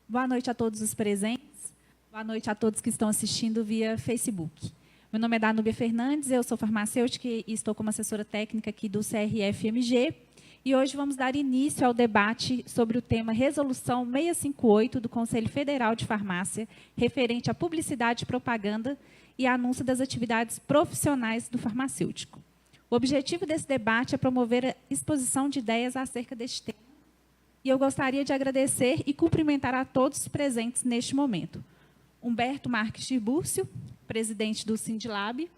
Boa noite a todos os presentes. Boa noite a todos que estão assistindo via Facebook. Meu nome é Danúbia Fernandes, eu sou farmacêutica e estou como assessora técnica aqui do CRF-MG. E hoje vamos dar início ao debate sobre o tema Resolução 658 do Conselho Federal de Farmácia, referente à publicidade e propaganda e anúncio das atividades profissionais do farmacêutico. O objetivo desse debate é promover a exposição de ideias acerca deste tema. E eu gostaria de agradecer e cumprimentar a todos os presentes neste momento. Humberto Marques Tirbúrcio, presidente do Sindilab.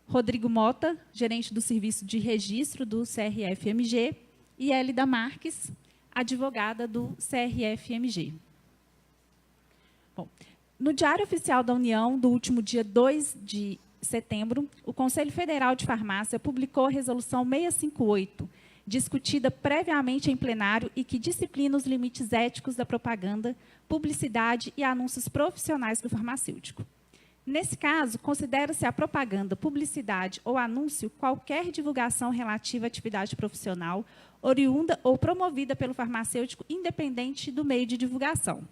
Rodrigo Mota, gerente do Serviço de Registro do CRF-MG. E Hélida Marques, advogada do CRF-MG. Bom, no Diário Oficial da União, do último dia 2 de setembro, o Conselho Federal de Farmácia publicou a Resolução 658, discutida previamente em plenário e que disciplina os limites éticos da propaganda, publicidade e anúncios profissionais do farmacêutico. Nesse caso, considera-se a propaganda, publicidade ou anúncio qualquer divulgação relativa à atividade profissional, oriunda ou promovida pelo farmacêutico, independente do meio de divulgação.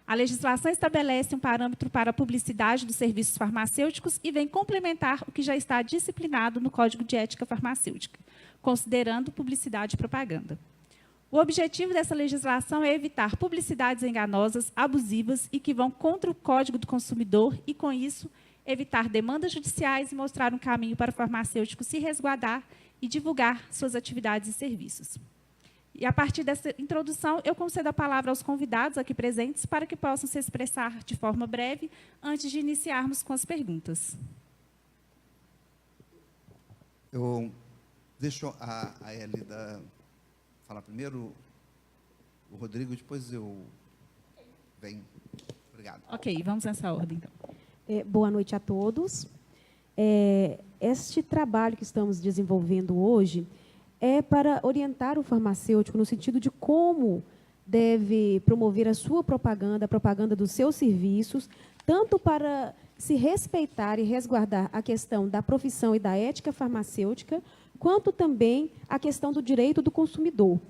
A legislação estabelece um parâmetro para a publicidade dos serviços farmacêuticos e vem complementar o que já está disciplinado no Código de Ética Farmacêutica, considerando publicidade e propaganda. O objetivo dessa legislação é evitar publicidades enganosas, abusivas e que vão contra o Código do Consumidor e, com isso, evitar demandas judiciais e mostrar um caminho para o farmacêutico se resguardar e divulgar suas atividades e serviços. E, a partir dessa introdução, eu concedo a palavra aos convidados aqui presentes para que possam se expressar de forma breve antes de iniciarmos com as perguntas. Eu deixo a Hélida falar primeiro, o Rodrigo, depois eu venho. Obrigado. Ok, vamos nessa ordem, então. Boa noite a todos. Este trabalho que estamos desenvolvendo hoje é para orientar o farmacêutico no sentido de como deve promover a sua propaganda, a propaganda dos seus serviços, tanto para se respeitar e resguardar a questão da profissão e da ética farmacêutica, quanto também a questão do direito do consumidor,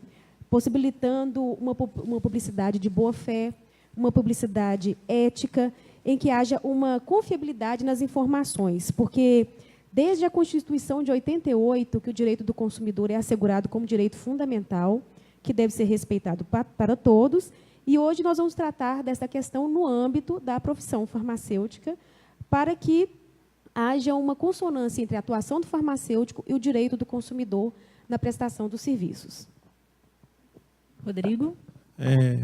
possibilitando uma publicidade de boa-fé, uma publicidade ética, em que haja uma confiabilidade nas informações, porque desde a Constituição de 88, que o direito do consumidor é assegurado como direito fundamental, que deve ser respeitado para todos, e hoje nós vamos tratar dessa questão no âmbito da profissão farmacêutica, para que haja uma consonância entre a atuação do farmacêutico e o direito do consumidor na prestação dos serviços. Rodrigo.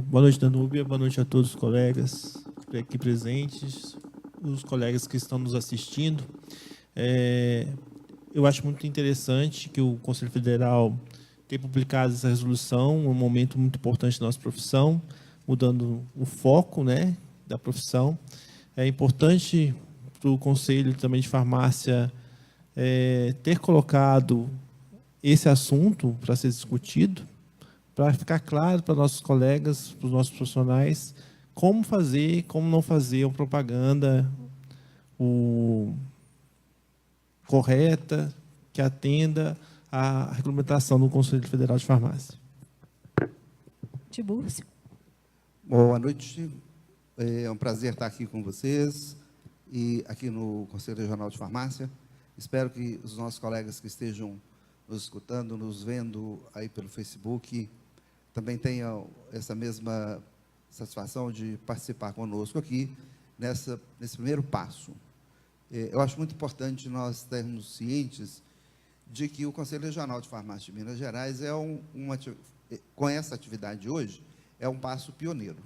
Boa noite, Danúbia. Boa noite a todos os colegas aqui presentes, os colegas que estão nos assistindo. Eu acho muito interessante que o Conselho Federal tenha publicado essa resolução, um momento muito importante da nossa profissão, mudando o foco, né, da profissão. É importante para o Conselho também de Farmácia ter colocado esse assunto para ser discutido, para ficar claro para nossos colegas, para os nossos profissionais, como fazer, como não fazer uma propaganda correta, que atenda à regulamentação do Conselho Federal de Farmácia. Tirbúrcio. Boa noite. É um prazer estar aqui com vocês e aqui no Conselho Regional de Farmácia. Espero que os nossos colegas que estejam nos escutando, nos vendo aí pelo Facebook, também tenham essa mesma satisfação de participar conosco aqui nesse primeiro passo. Eu acho muito importante nós estarmos cientes de que o Conselho Regional de Farmácia de Minas Gerais com essa atividade hoje, é um passo pioneiro.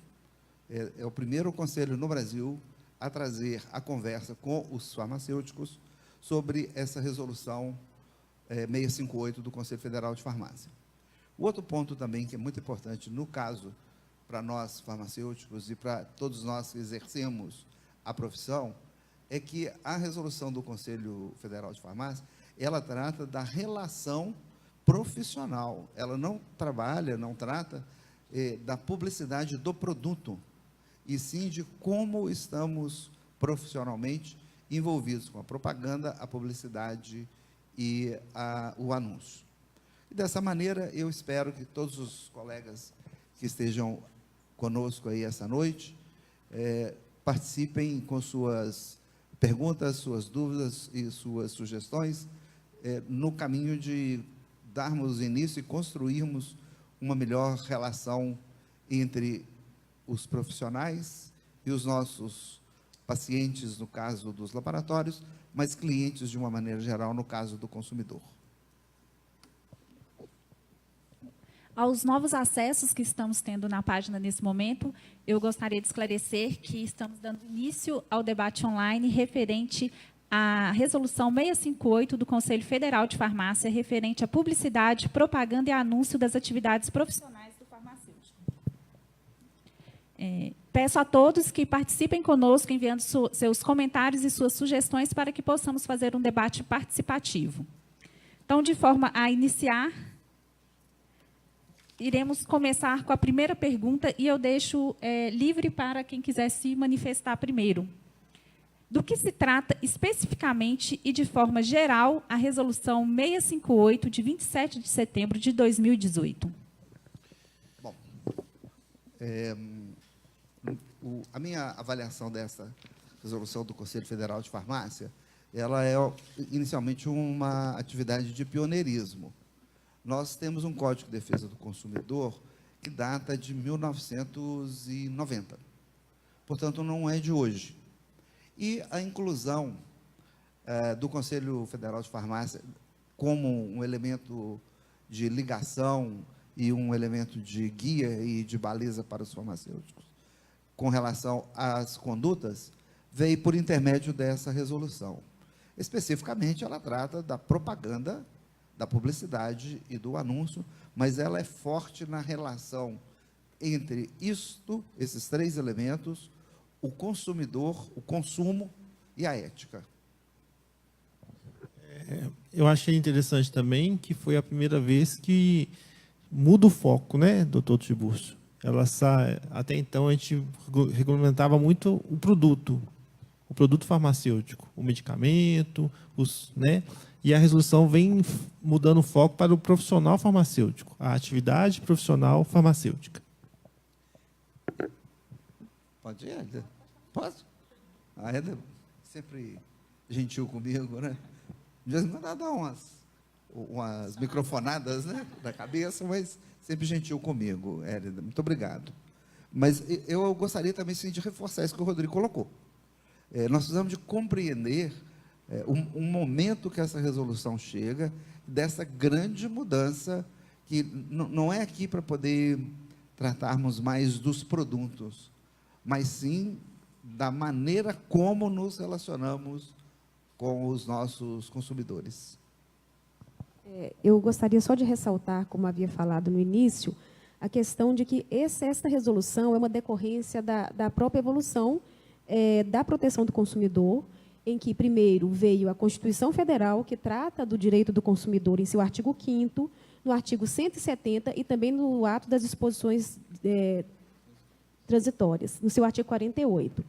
É o primeiro conselho no Brasil a trazer a conversa com os farmacêuticos sobre essa resolução 658 do Conselho Federal de Farmácia. O outro ponto também que é muito importante, no caso, para nós farmacêuticos e para todos nós que exercemos a profissão, é que a resolução do Conselho Federal de Farmácia, ela trata da relação profissional. Ela não trata da publicidade do produto, e sim de como estamos profissionalmente envolvidos com a propaganda, a publicidade e o anúncio. E dessa maneira, eu espero que todos os colegas que estejam conosco aí essa noite. Participem com suas perguntas, suas dúvidas e suas sugestões no caminho de darmos início e construirmos uma melhor relação entre os profissionais e os nossos pacientes, no caso dos laboratórios, mas clientes de uma maneira geral, no caso do consumidor. Aos novos acessos que estamos tendo na página nesse momento, eu gostaria de esclarecer que estamos dando início ao debate online referente à Resolução 658 do Conselho Federal de Farmácia, referente à publicidade, propaganda e anúncio das atividades profissionais do farmacêutico. Peço a todos que participem conosco, enviando seus comentários e suas sugestões para que possamos fazer um debate participativo. Então, de forma a iniciar, iremos começar com a primeira pergunta e eu deixo livre para quem quiser se manifestar primeiro. Do que se trata especificamente e de forma geral a Resolução 658, de 27 de setembro de 2018? Bom, a minha avaliação dessa resolução do Conselho Federal de Farmácia, ela é inicialmente uma atividade de pioneirismo. Nós temos um Código de Defesa do Consumidor que data de 1990. Portanto, não é de hoje. E a inclusão do Conselho Federal de Farmácia como um elemento de ligação e um elemento de guia e de baliza para os farmacêuticos com relação às condutas, veio por intermédio dessa resolução. Especificamente, ela trata da propaganda, da publicidade e do anúncio, mas ela é forte na relação entre esses três elementos, o consumidor, o consumo e a ética. Eu achei interessante também que foi a primeira vez que muda o foco, né, doutor Tiburcio? Até então, a gente regulamentava muito o produto farmacêutico, o medicamento, né? E a resolução vem mudando o foco para o profissional farmacêutico, a atividade profissional farmacêutica. Pode ir, Éder? Posso? A Éder sempre gentil comigo, né? De vez em quando ela dá umas microfonadas, né, da cabeça, mas sempre gentil comigo, Éder. Muito obrigado. Mas eu gostaria também sim, de reforçar isso que o Rodrigo colocou. Nós precisamos de compreender um momento que essa resolução chega, dessa grande mudança, que não é aqui para poder tratarmos mais dos produtos, mas sim da maneira como nos relacionamos com os nossos consumidores. Eu gostaria só de ressaltar, como havia falado no início, a questão de que esta resolução é uma decorrência da própria evolução da proteção do consumidor, em que, primeiro, veio a Constituição Federal, que trata do direito do consumidor em seu artigo 5º, no artigo 170 e também no ato das disposições transitórias, no seu artigo 48.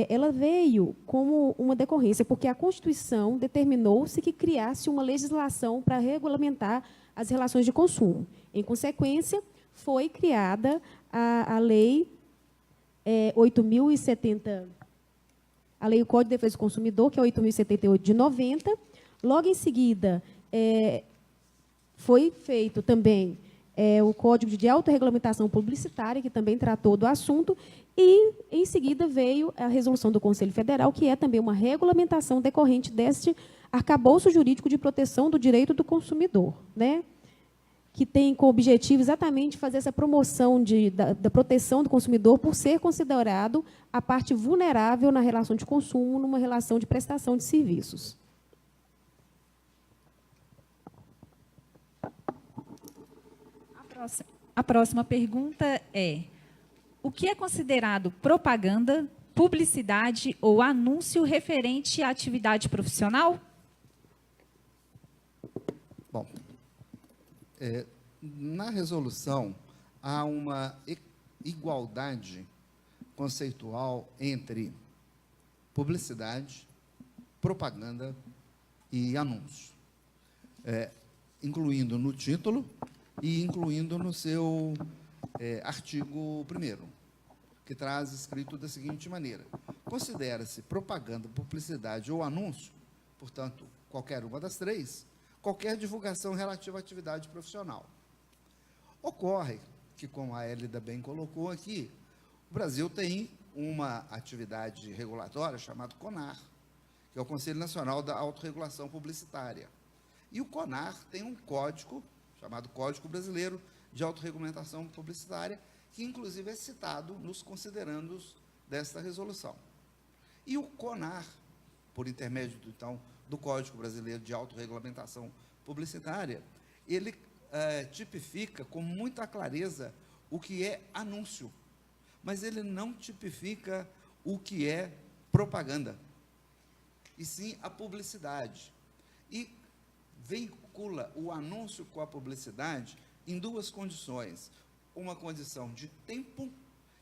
Ela veio como uma decorrência, porque a Constituição determinou-se que criasse uma legislação para regulamentar as relações de consumo. Em consequência, foi criada a Lei 8.070, a Lei do Código de Defesa do Consumidor, que é 8.078 de 90. Logo em seguida, foi feito também o Código de Autorregulamentação Publicitária, que também tratou do assunto, e, em seguida, veio a resolução do Conselho Federal, que é também uma regulamentação decorrente deste arcabouço jurídico de proteção do direito do consumidor, né? Que tem como objetivo exatamente fazer essa promoção da proteção do consumidor por ser considerado a parte vulnerável na relação de consumo, numa relação de prestação de serviços. A próxima pergunta é: o que é considerado propaganda, publicidade ou anúncio referente à atividade profissional? Bom, na resolução há uma igualdade conceitual entre publicidade, propaganda e anúncio, incluindo no título e incluindo no seu artigo 1º, que traz escrito da seguinte maneira: considera-se propaganda, publicidade ou anúncio, portanto, qualquer uma das três, qualquer divulgação relativa à atividade profissional. Ocorre que, como a Hélida bem colocou aqui, o Brasil tem uma atividade regulatória chamada CONAR, que é o Conselho Nacional da Autorregulação Publicitária. E o CONAR tem um código, chamado Código Brasileiro de Autorregulamentação Publicitária, que inclusive é citado nos considerandos desta resolução. E o CONAR, por intermédio, então, do Código Brasileiro de Autorregulamentação Publicitária, ele tipifica com muita clareza o que é anúncio, mas ele não tipifica o que é propaganda, e sim a publicidade. E veicula o anúncio com a publicidade em duas condições: uma condição de tempo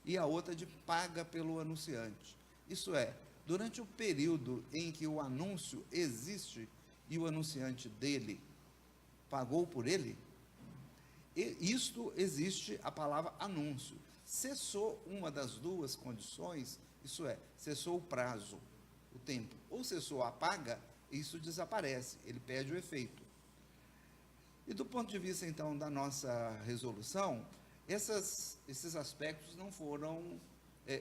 e a outra de paga pelo anunciante. Isso é, durante o período em que o anúncio existe e o anunciante dele pagou por ele, isto existe a palavra anúncio. Cessou uma das duas condições, isso é, cessou o prazo, o tempo, ou cessou a paga, isso desaparece, ele perde o efeito. E do ponto de vista, então, da nossa resolução, esses aspectos não foram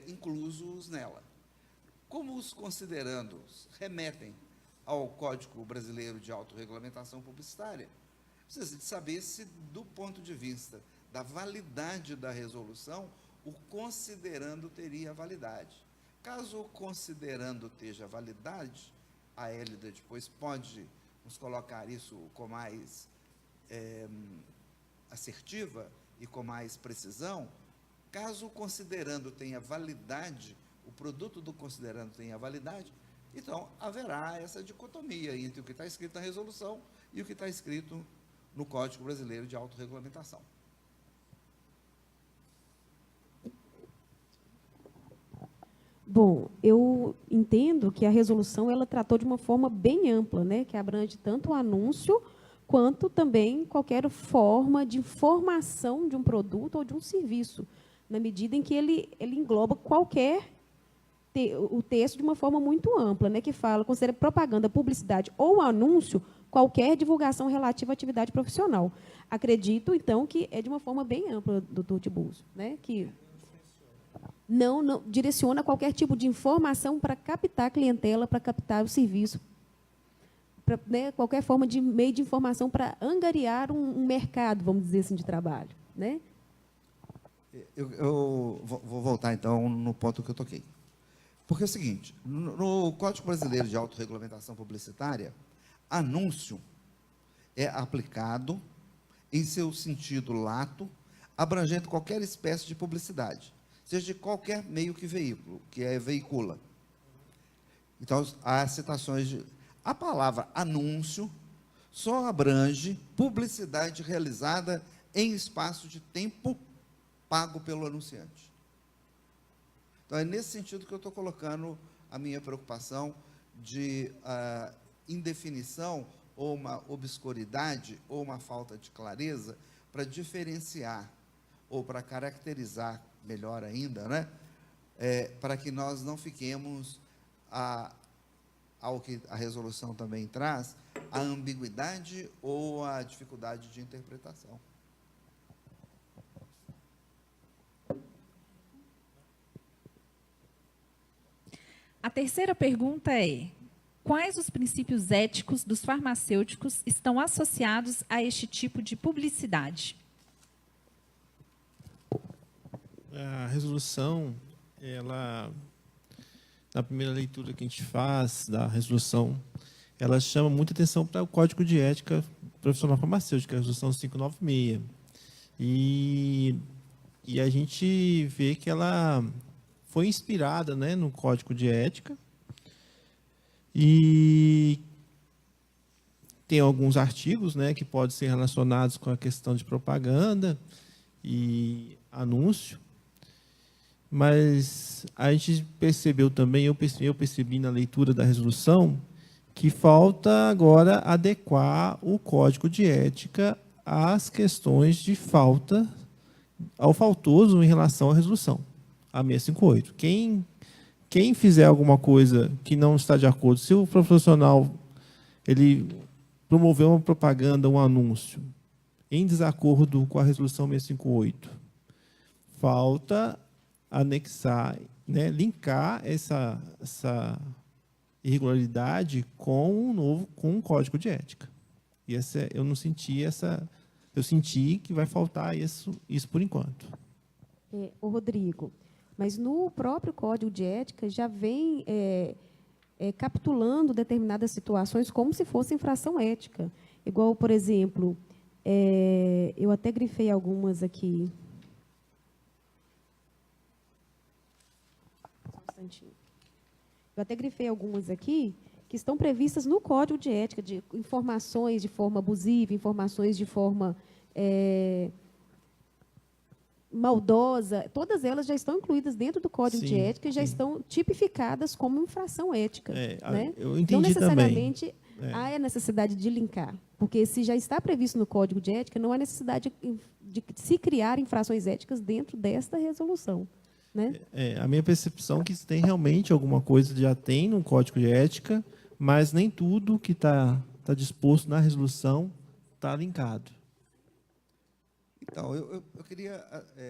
inclusos nela. Como os considerandos remetem ao Código Brasileiro de Autorregulamentação Publicitária, precisa de saber se, do ponto de vista da validade da resolução, o considerando teria validade. Caso o considerando esteja validade, a Hélida depois pode nos colocar isso com mais assertiva e com mais precisão. Caso o considerando tenha validade, o produto do considerando tenha validade, então haverá essa dicotomia entre o que está escrito na resolução e o que está escrito no Código Brasileiro de Autorregulamentação. Bom, eu entendo que a resolução ela tratou de uma forma bem ampla, né, que abrange tanto o anúncio quanto também qualquer forma de informação de um produto ou de um serviço, na medida em que ele engloba o texto de uma forma muito ampla, né, que fala, considera propaganda, publicidade ou anúncio qualquer divulgação relativa à atividade profissional. Acredito, então, que é de uma forma bem ampla, doutor Tiburcio, né, que não direciona qualquer tipo de informação para captar a clientela, para captar o serviço, para, né, qualquer forma de meio de informação para angariar um mercado, vamos dizer assim, de trabalho, né? Eu vou voltar, então, no ponto que eu toquei. Porque é o seguinte, no Código Brasileiro de Autorregulamentação Publicitária, anúncio é aplicado em seu sentido lato, abrangendo qualquer espécie de publicidade, seja de qualquer meio que veicula. Então, há citações de... A palavra anúncio só abrange publicidade realizada em espaço de tempo pago pelo anunciante. Então, é nesse sentido que eu estou colocando a minha preocupação de indefinição, ou uma obscuridade, ou uma falta de clareza, para diferenciar, ou para caracterizar, melhor ainda, né? Para que nós não fiquemos, ao que a resolução também traz, a ambiguidade ou a dificuldade de interpretação. A terceira pergunta é: quais os princípios éticos dos farmacêuticos estão associados a este tipo de publicidade? A resolução, ela, na primeira leitura que a gente faz da resolução, ela chama muita atenção para o Código de Ética Profissional Farmacêutica, a resolução 596. E a gente vê que ela foi inspirada, né, no Código de Ética, e tem alguns artigos, né, que podem ser relacionados com a questão de propaganda e anúncio, mas a gente percebeu também, eu percebi na leitura da resolução, que falta agora adequar o Código de Ética às questões de falta ao faltoso em relação à resolução, a 658. Quem fizer alguma coisa que não está de acordo, se o profissional ele promover uma propaganda, um anúncio, em desacordo com a resolução 658, falta anexar, né, linkar essa irregularidade com um código de ética. E eu não senti eu senti que vai faltar isso por enquanto. Ô Rodrigo, mas no próprio Código de Ética já vem capitulando determinadas situações como se fosse infração ética. Igual, por exemplo, eu até grifei algumas aqui. Só um instantinho. Eu até grifei algumas aqui que estão previstas no Código de Ética, de informações de forma abusiva, informações de forma maldosa, todas elas já estão incluídas dentro do Código de Ética e já estão tipificadas como infração ética. Né? Eu entendi. Não necessariamente há a necessidade de linkar, porque se já está previsto no Código de Ética, não há necessidade de se criar infrações éticas dentro desta resolução. Né? A minha percepção é que tem realmente alguma coisa já tem no Código de Ética, mas nem tudo que está disposto na resolução está linkado. Então, eu queria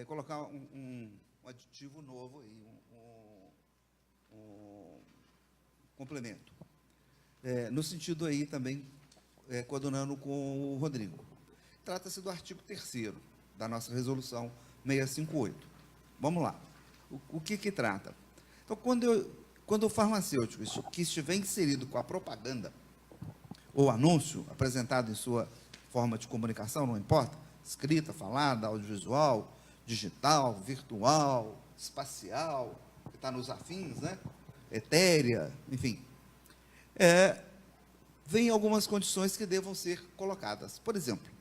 colocar um aditivo novo, aí, um complemento. No sentido aí também, coadunando com o Rodrigo. Trata-se do artigo 3º da nossa resolução 658. Vamos lá. O que trata? Então, quando o farmacêutico que estiver inserido com a propaganda ou anúncio apresentado em sua forma de comunicação, não importa, escrita, falada, audiovisual, digital, virtual, espacial, que está nos afins, né? Etérea, enfim. Vem algumas condições que devam ser colocadas. Por exemplo,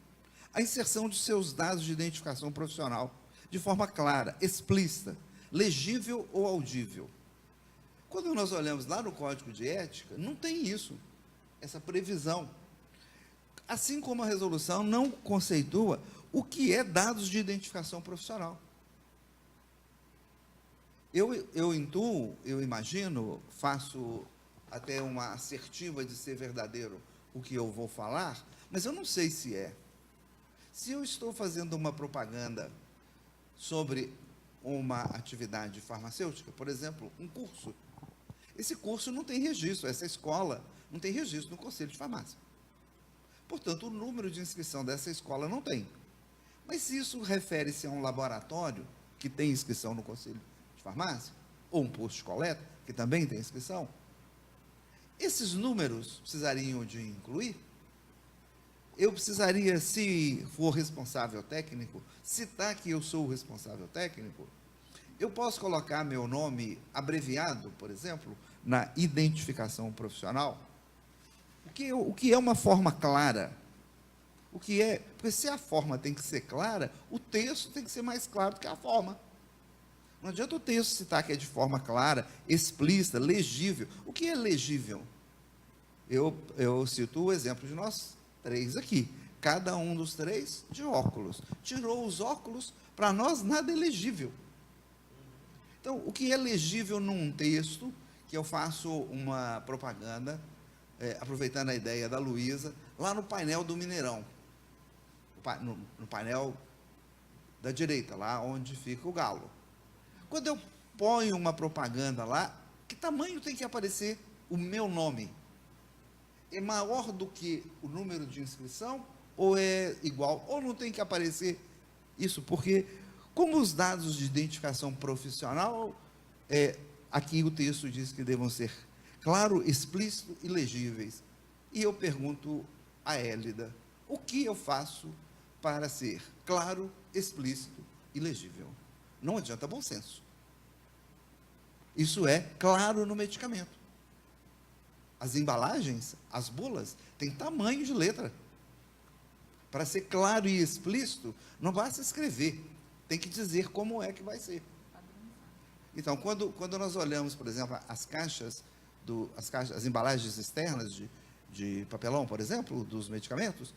a inserção de seus dados de identificação profissional de forma clara, explícita, legível ou audível. Quando nós olhamos lá no Código de Ética, não tem isso, essa previsão. Assim como a resolução não conceitua o que é dados de identificação profissional. Eu intuo, eu imagino, faço até uma assertiva de ser verdadeiro o que eu vou falar, mas eu não sei se é. Se eu estou fazendo uma propaganda sobre uma atividade farmacêutica, por exemplo, um curso, esse curso não tem registro, essa escola não tem registro no Conselho de Farmácia. Portanto, o número de inscrição dessa escola não tem. Mas se isso refere-se a um laboratório que tem inscrição no Conselho de Farmácia, ou um posto de coleta, que também tem inscrição, esses números precisariam de incluir? Eu precisaria, se for responsável técnico, citar que eu sou o responsável técnico? Eu posso colocar meu nome abreviado, por exemplo, na identificação profissional? O que é uma forma clara? Porque se a forma tem que ser clara, o texto tem que ser mais claro do que a forma. Não adianta o texto citar que é de forma clara, explícita, legível. O que é legível? Eu cito o exemplo de nós 3 aqui. Cada um dos 3 de óculos. Tirou os óculos, para nós nada é legível. Então, o que é legível num texto, que eu faço uma propaganda, aproveitando a ideia da Luísa, lá no painel do Mineirão, no painel da direita, lá onde fica o galo. Quando eu ponho uma propaganda lá, que tamanho tem que aparecer o meu nome? É maior do que o número de inscrição, ou é igual, ou não tem que aparecer isso? Porque, como os dados de identificação profissional, aqui o texto diz que devam ser claro, explícito e legíveis. E eu pergunto a Hélida, o que eu faço para ser claro, explícito e legível? Não adianta bom senso. Isso é claro no medicamento. As embalagens, as bulas, têm tamanho de letra. Para ser claro e explícito, não basta escrever, tem que dizer como é que vai ser. Então, quando nós olhamos, por exemplo, as embalagens externas de papelão, por exemplo, dos medicamentos,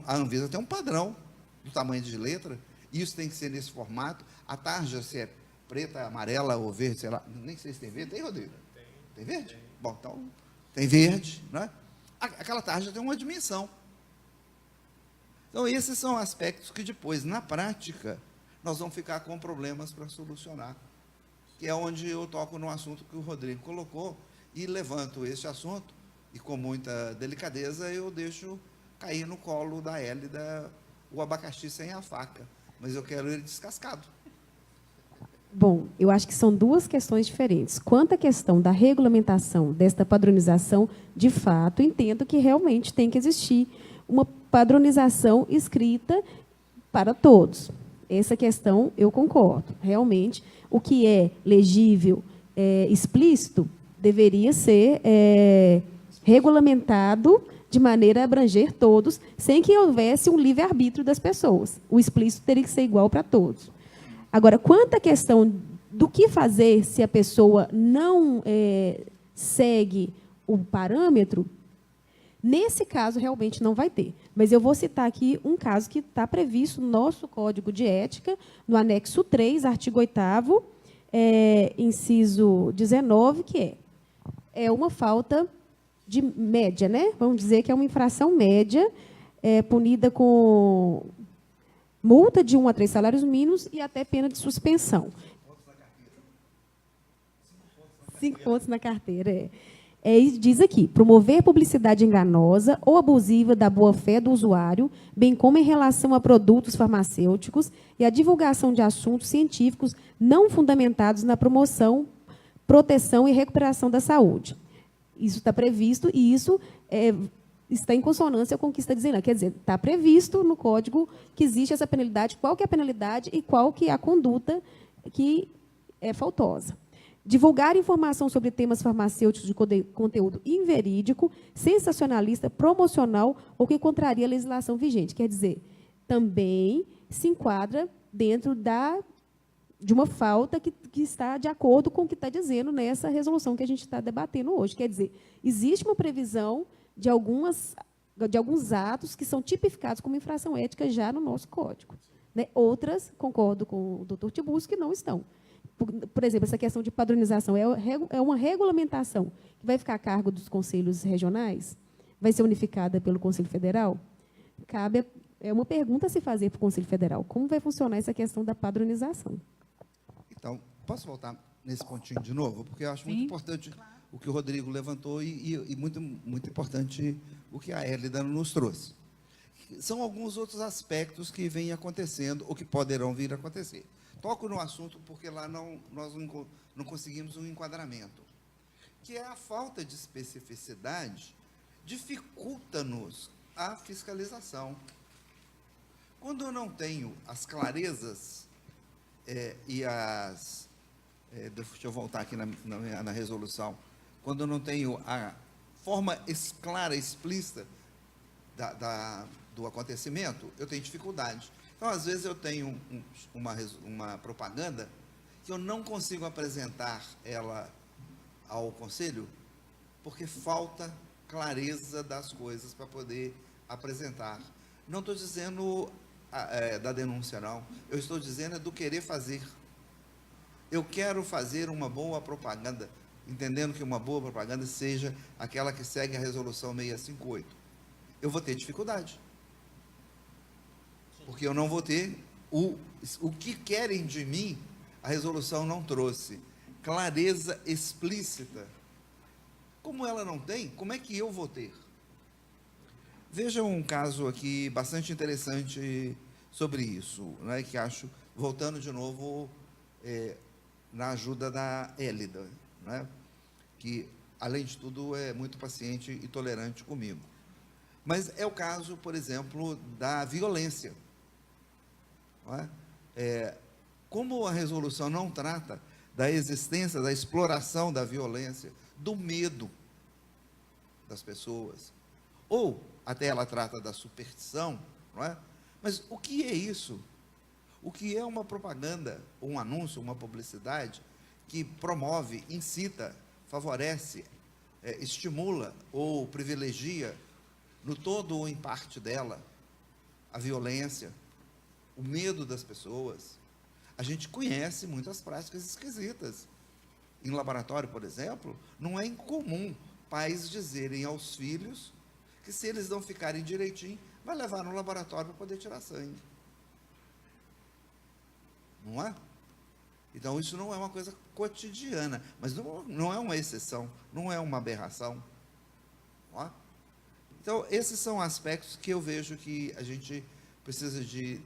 a Anvisa tem um padrão do tamanho de letra, isso tem que ser nesse formato, a tarja, se é preta, amarela ou verde, sei lá, nem sei se tem verde, tem, Rodrigo? Tem verde? Bom, então, tem verde, né? Aquela tarja tem uma dimensão. Então, esses são aspectos que depois, na prática, nós vamos ficar com problemas para solucionar, que é onde eu toco no assunto que o Rodrigo colocou, e levanto esse assunto, e com muita delicadeza eu deixo cair no colo da Hélida o abacaxi sem a faca, mas eu quero ele descascado. Bom, eu acho que são duas questões diferentes. Quanto à questão da regulamentação, desta padronização, de fato, entendo que realmente tem que existir uma padronização escrita para todos. Essa questão eu concordo. Realmente, o que é legível, explícito, deveria ser regulamentado de maneira a abranger todos, sem que houvesse um livre-arbítrio das pessoas. O explícito teria que ser igual para todos. Agora, quanto à questão do que fazer se a pessoa não segue o parâmetro, nesse caso, realmente não vai ter. Mas eu vou citar aqui um caso que está previsto no nosso Código de Ética, no anexo 3, artigo 8º, inciso 19, que é uma falta de média, né? Vamos dizer que é uma infração média, punida com multa de 1 a 3 salários mínimos e até pena de suspensão. 5 pontos na carteira, diz aqui, promover publicidade enganosa ou abusiva da boa-fé do usuário, bem como em relação a produtos farmacêuticos e a divulgação de assuntos científicos não fundamentados na promoção, proteção e recuperação da saúde. Isso está previsto e isso está em consonância com o que está dizendo. Quer dizer, está previsto no Código que existe essa penalidade, qual que é a penalidade e qual que é a conduta que é faltosa. Divulgar informação sobre temas farmacêuticos de conteúdo inverídico, sensacionalista, promocional ou que contraria a legislação vigente. Quer dizer, também se enquadra dentro de uma falta que está de acordo com o que está dizendo nessa resolução que a gente está debatendo hoje. Quer dizer, existe uma previsão de alguns atos que são tipificados como infração ética já no nosso Código. Né? Outras, concordo com o doutor Tiburcio, que não estão. Por exemplo, essa questão de padronização é uma regulamentação que vai ficar a cargo dos conselhos regionais? Vai ser unificada pelo Conselho Federal? É uma pergunta a se fazer para o Conselho Federal. Como vai funcionar essa questão da padronização? Então, posso voltar nesse pontinho de novo? Porque eu acho muito importante o que o Rodrigo levantou e muito, muito importante o que a Hélida nos trouxe. São alguns outros aspectos que vêm acontecendo ou que poderão vir a acontecer. Toco no assunto porque lá nós não conseguimos um enquadramento, que é a falta de especificidade dificulta-nos a fiscalização. Quando eu não tenho as clarezas deixa eu voltar aqui na resolução, quando eu não tenho a forma clara, explícita do acontecimento, eu tenho dificuldade. Então, às vezes, eu tenho uma propaganda que eu não consigo apresentar ela ao Conselho, porque falta clareza das coisas para poder apresentar. Não estou dizendo da denúncia, não. Eu estou dizendo do querer fazer. Eu quero fazer uma boa propaganda, entendendo que uma boa propaganda seja aquela que segue a resolução 658. Eu vou ter dificuldade. Porque eu não vou ter o que querem de mim, a resolução não trouxe. Clareza explícita. Como ela não tem, como é que eu vou ter? Veja um caso aqui bastante interessante sobre isso, né, que acho, voltando de novo na ajuda da Hélida, né, que, além de tudo, é muito paciente e tolerante comigo. Mas é o caso, por exemplo, da violência. Não é? Como a resolução não trata da existência, da exploração da violência, do medo das pessoas, ou até ela trata da superstição, não é? Mas o que é isso? O que é uma propaganda, um anúncio, uma publicidade que promove, incita, favorece, estimula ou privilegia, no todo ou em parte dela, a violência, o medo das pessoas, a gente conhece muitas práticas esquisitas. Em laboratório, por exemplo, não é incomum pais dizerem aos filhos que, se eles não ficarem direitinho, vai levar no laboratório para poder tirar sangue. Não é? Então, isso não é uma coisa cotidiana, mas não é uma exceção, não é uma aberração. Não é? Então, esses são aspectos que eu vejo que a gente precisa de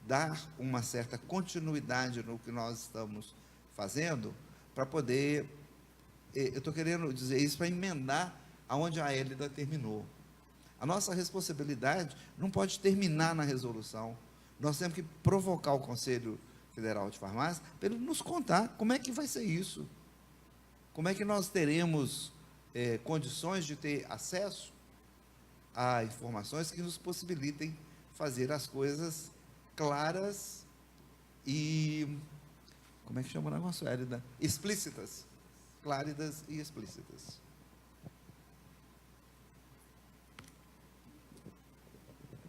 dar uma certa continuidade no que nós estamos fazendo, para poder, eu estou querendo dizer isso para emendar aonde a Hélida terminou. A nossa responsabilidade não pode terminar na resolução. Nós temos que provocar o Conselho Federal de Farmácia para ele nos contar como é que vai ser isso. Como é que nós teremos condições de ter acesso a informações que nos possibilitem fazer as coisas claras e, como é que chama o negócio, Hélida? Explícitas. Cláridas e explícitas.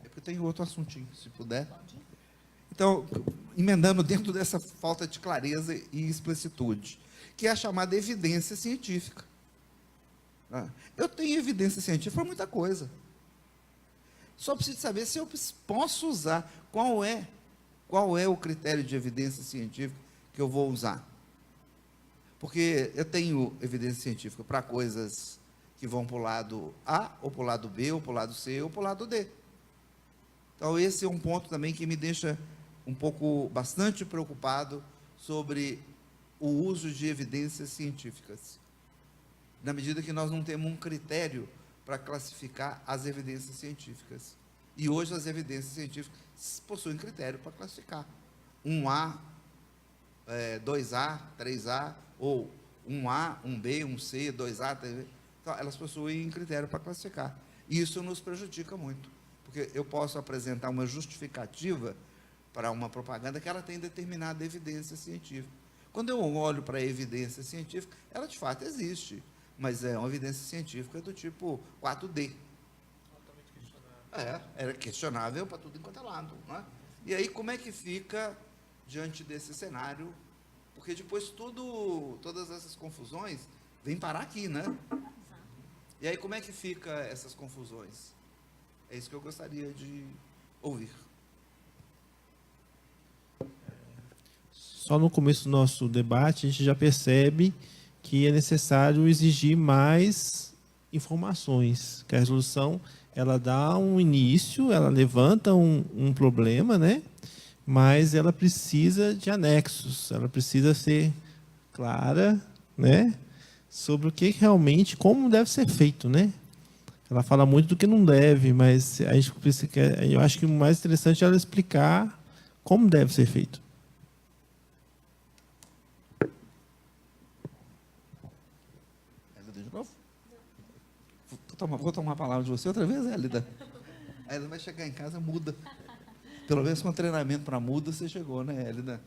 É porque eu tenho outro assuntinho, se puder. Então, emendando dentro dessa falta de clareza e explicitude, que é a chamada evidência científica. Eu tenho evidência científica para muita coisa. Só preciso saber se eu posso usar, qual é o critério de evidência científica que eu vou usar. Porque eu tenho evidência científica para coisas que vão para o lado A, ou para o lado B, ou para o lado C, ou para o lado D. Então, esse é um ponto também que me deixa bastante preocupado sobre o uso de evidências científicas. Na medida que nós não temos um critério para classificar as evidências científicas. E hoje as evidências científicas possuem critério para classificar. 1A, 2A, 3A, ou 1A, 1B, 1C, 2A, 3B. Então, elas possuem critério para classificar. E isso nos prejudica muito, porque eu posso apresentar uma justificativa para uma propaganda que ela tem determinada evidência científica. Quando eu olho para a evidência científica, ela de fato existe, mas é uma evidência científica do tipo 4D. Era questionável para tudo enquanto é lado. Não é? E aí, como é que fica diante desse cenário? Porque depois todas essas confusões vêm parar aqui, né? E aí, como é que fica essas confusões? É isso que eu gostaria de ouvir. Só no começo do nosso debate, a gente já percebe que é necessário exigir mais informações, que a resolução ela dá um início, ela levanta um problema, né? Mas ela precisa de anexos, ela precisa ser clara, né? Sobre o que realmente, como deve ser feito, né? Ela fala muito do que não deve, mas a gente precisa, eu acho que o mais interessante é ela explicar como deve ser feito. Vou tomar a palavra de você outra vez, Hélida. Aí ela vai chegar em casa, muda. Pelo menos com treinamento para muda, você chegou, né, Hélida?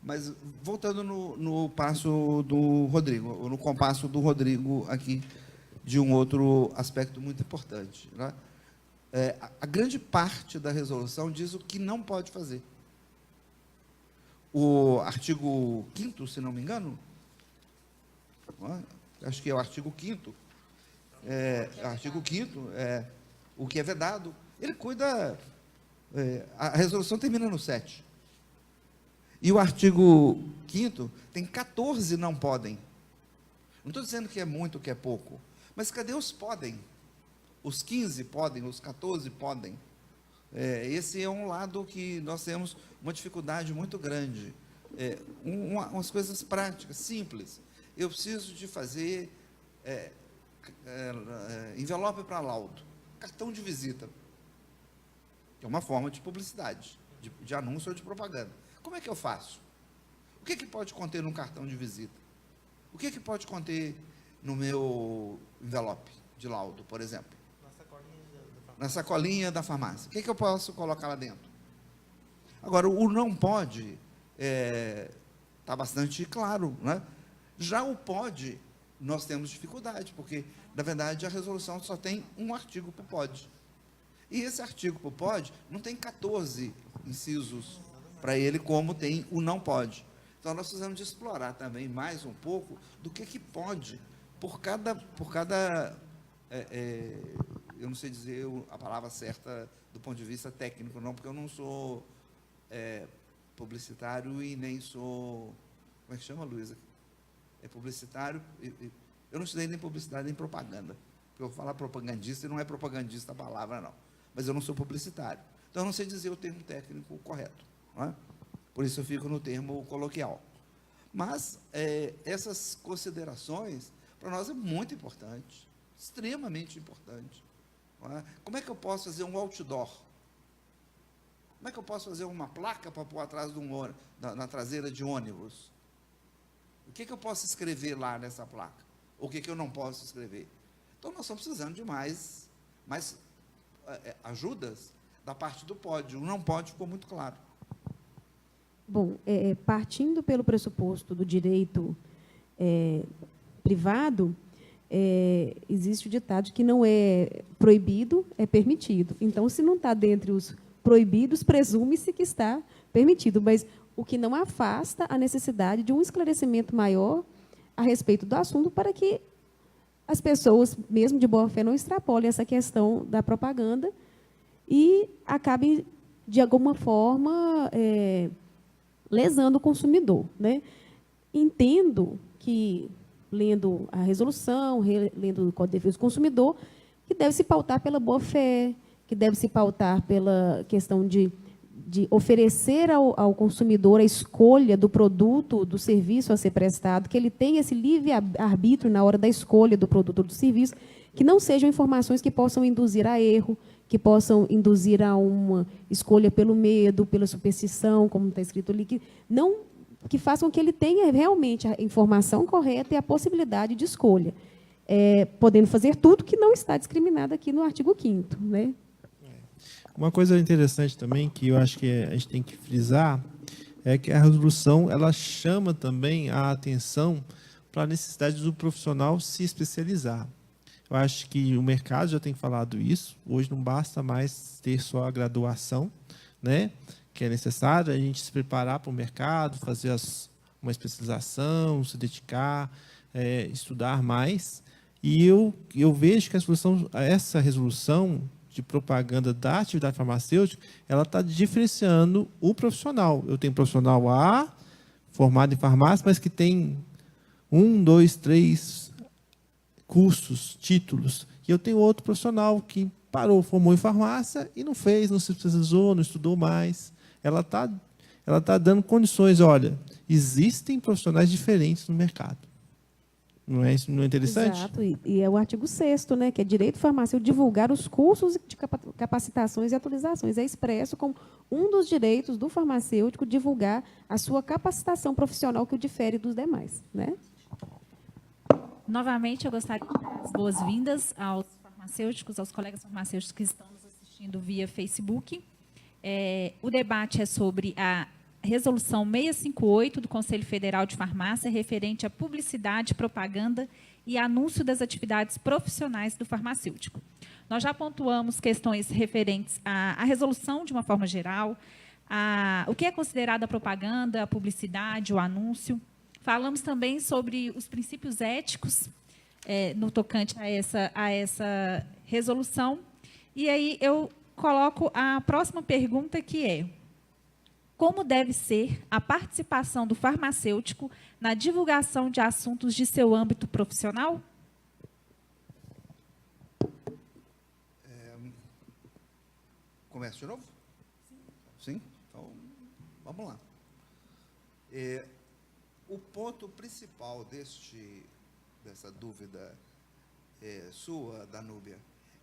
Mas, voltando no passo do Rodrigo, ou no compasso do Rodrigo aqui, de um outro aspecto muito importante. Né? A grande parte da resolução diz o que não pode fazer. O artigo 5º, se não me engano, acho que é o artigo 5º, artigo 5º, o que é vedado, ele cuida, a resolução termina no 7. E o artigo 5º tem 14 não podem. Não estou dizendo que é muito ou que é pouco, mas cadê os podem? Os 15 podem, os 14 podem. Esse é um lado que nós temos uma dificuldade muito grande. Umas coisas práticas, simples. Eu preciso de fazer envelope para laudo, cartão de visita, que é uma forma de publicidade, de anúncio ou de propaganda. Como é que eu faço? O que pode conter num cartão de visita? O que pode conter no meu envelope de laudo, por exemplo? Na sacolinha da farmácia. O que eu posso colocar lá dentro? Agora, o não pode está bastante claro, né? Já o pode, nós temos dificuldade, porque, na verdade, a resolução só tem um artigo para o pode. E esse artigo para o pode não tem 14 incisos para ele, como tem o não pode. Então, nós precisamos de explorar também mais um pouco do que pode, por cada eu não sei dizer a palavra certa do ponto de vista técnico, não, porque eu não sou publicitário e nem sou, como é que chama, Luísa? É publicitário, eu não estudei nem publicidade nem propaganda, porque eu vou falar propagandista e não é propagandista a palavra, não, mas eu não sou publicitário, então eu não sei dizer o termo técnico correto, não é? Por isso eu fico no termo coloquial. Mas essas considerações, para nós, é muito importante, extremamente importante. Não é? Como é que eu posso fazer um outdoor? Como é que eu posso fazer uma placa para pôr atrás de na traseira de ônibus? O que eu posso escrever lá nessa placa? O que eu não posso escrever? Então, nós estamos precisando de mais ajudas da parte do pode. O não pode ficou muito claro. Bom, partindo pelo pressuposto do direito privado, existe o ditado que não é proibido, é permitido. Então, se não está dentre os proibidos, presume-se que está permitido, mas o que não afasta a necessidade de um esclarecimento maior a respeito do assunto para que as pessoas, mesmo de boa fé, não extrapolem essa questão da propaganda e acabem, de alguma forma, lesando o consumidor, né? Entendo que, lendo a resolução, lendo o Código de Defesa do Consumidor, que deve se pautar pela boa-fé, que deve se pautar pela questão de oferecer ao consumidor a escolha do produto, do serviço a ser prestado, que ele tenha esse livre-arbítrio na hora da escolha do produto ou do serviço, que não sejam informações que possam induzir a erro, que possam induzir a uma escolha pelo medo, pela superstição, como está escrito ali, que façam que ele tenha realmente a informação correta e a possibilidade de escolha, podendo fazer tudo que não está discriminado aqui no artigo 5º, né? Uma coisa interessante também, que eu acho que a gente tem que frisar, é que a resolução ela chama também a atenção para a necessidade do profissional se especializar. Eu acho que o mercado já tem falado isso. Hoje não basta mais ter só a graduação, né, que é necessário a gente se preparar para o mercado, fazer uma especialização, se dedicar, estudar mais. E eu vejo que essa resolução de propaganda da atividade farmacêutica, ela está diferenciando o profissional. Eu tenho profissional A, formado em farmácia, mas que tem 1, 2, 3 cursos, títulos. E eu tenho outro profissional que parou, formou em farmácia e não fez, não se especializou, não estudou mais. Ela tá dando condições. Olha, existem profissionais diferentes no mercado. Não é interessante? Exato, e é o artigo 6º, né, que é direito farmacêutico divulgar os cursos de capacitações e atualizações. É expresso como um dos direitos do farmacêutico divulgar a sua capacitação profissional que o difere dos demais, né? Novamente, eu gostaria de dar as boas-vindas aos farmacêuticos, aos colegas farmacêuticos que estão nos assistindo via Facebook. O debate é sobre a Resolução 658 do Conselho Federal de Farmácia, referente à publicidade, propaganda e anúncio das atividades profissionais do farmacêutico. Nós já pontuamos questões referentes à resolução, de uma forma geral, o que é considerado a propaganda, a publicidade, o anúncio. Falamos também sobre os princípios éticos no tocante a essa resolução. E aí eu coloco a próxima pergunta, que é: como deve ser a participação do farmacêutico na divulgação de assuntos de seu âmbito profissional? Começa de novo? Sim? Então, vamos lá. O ponto principal dessa dúvida sua, Danúbia,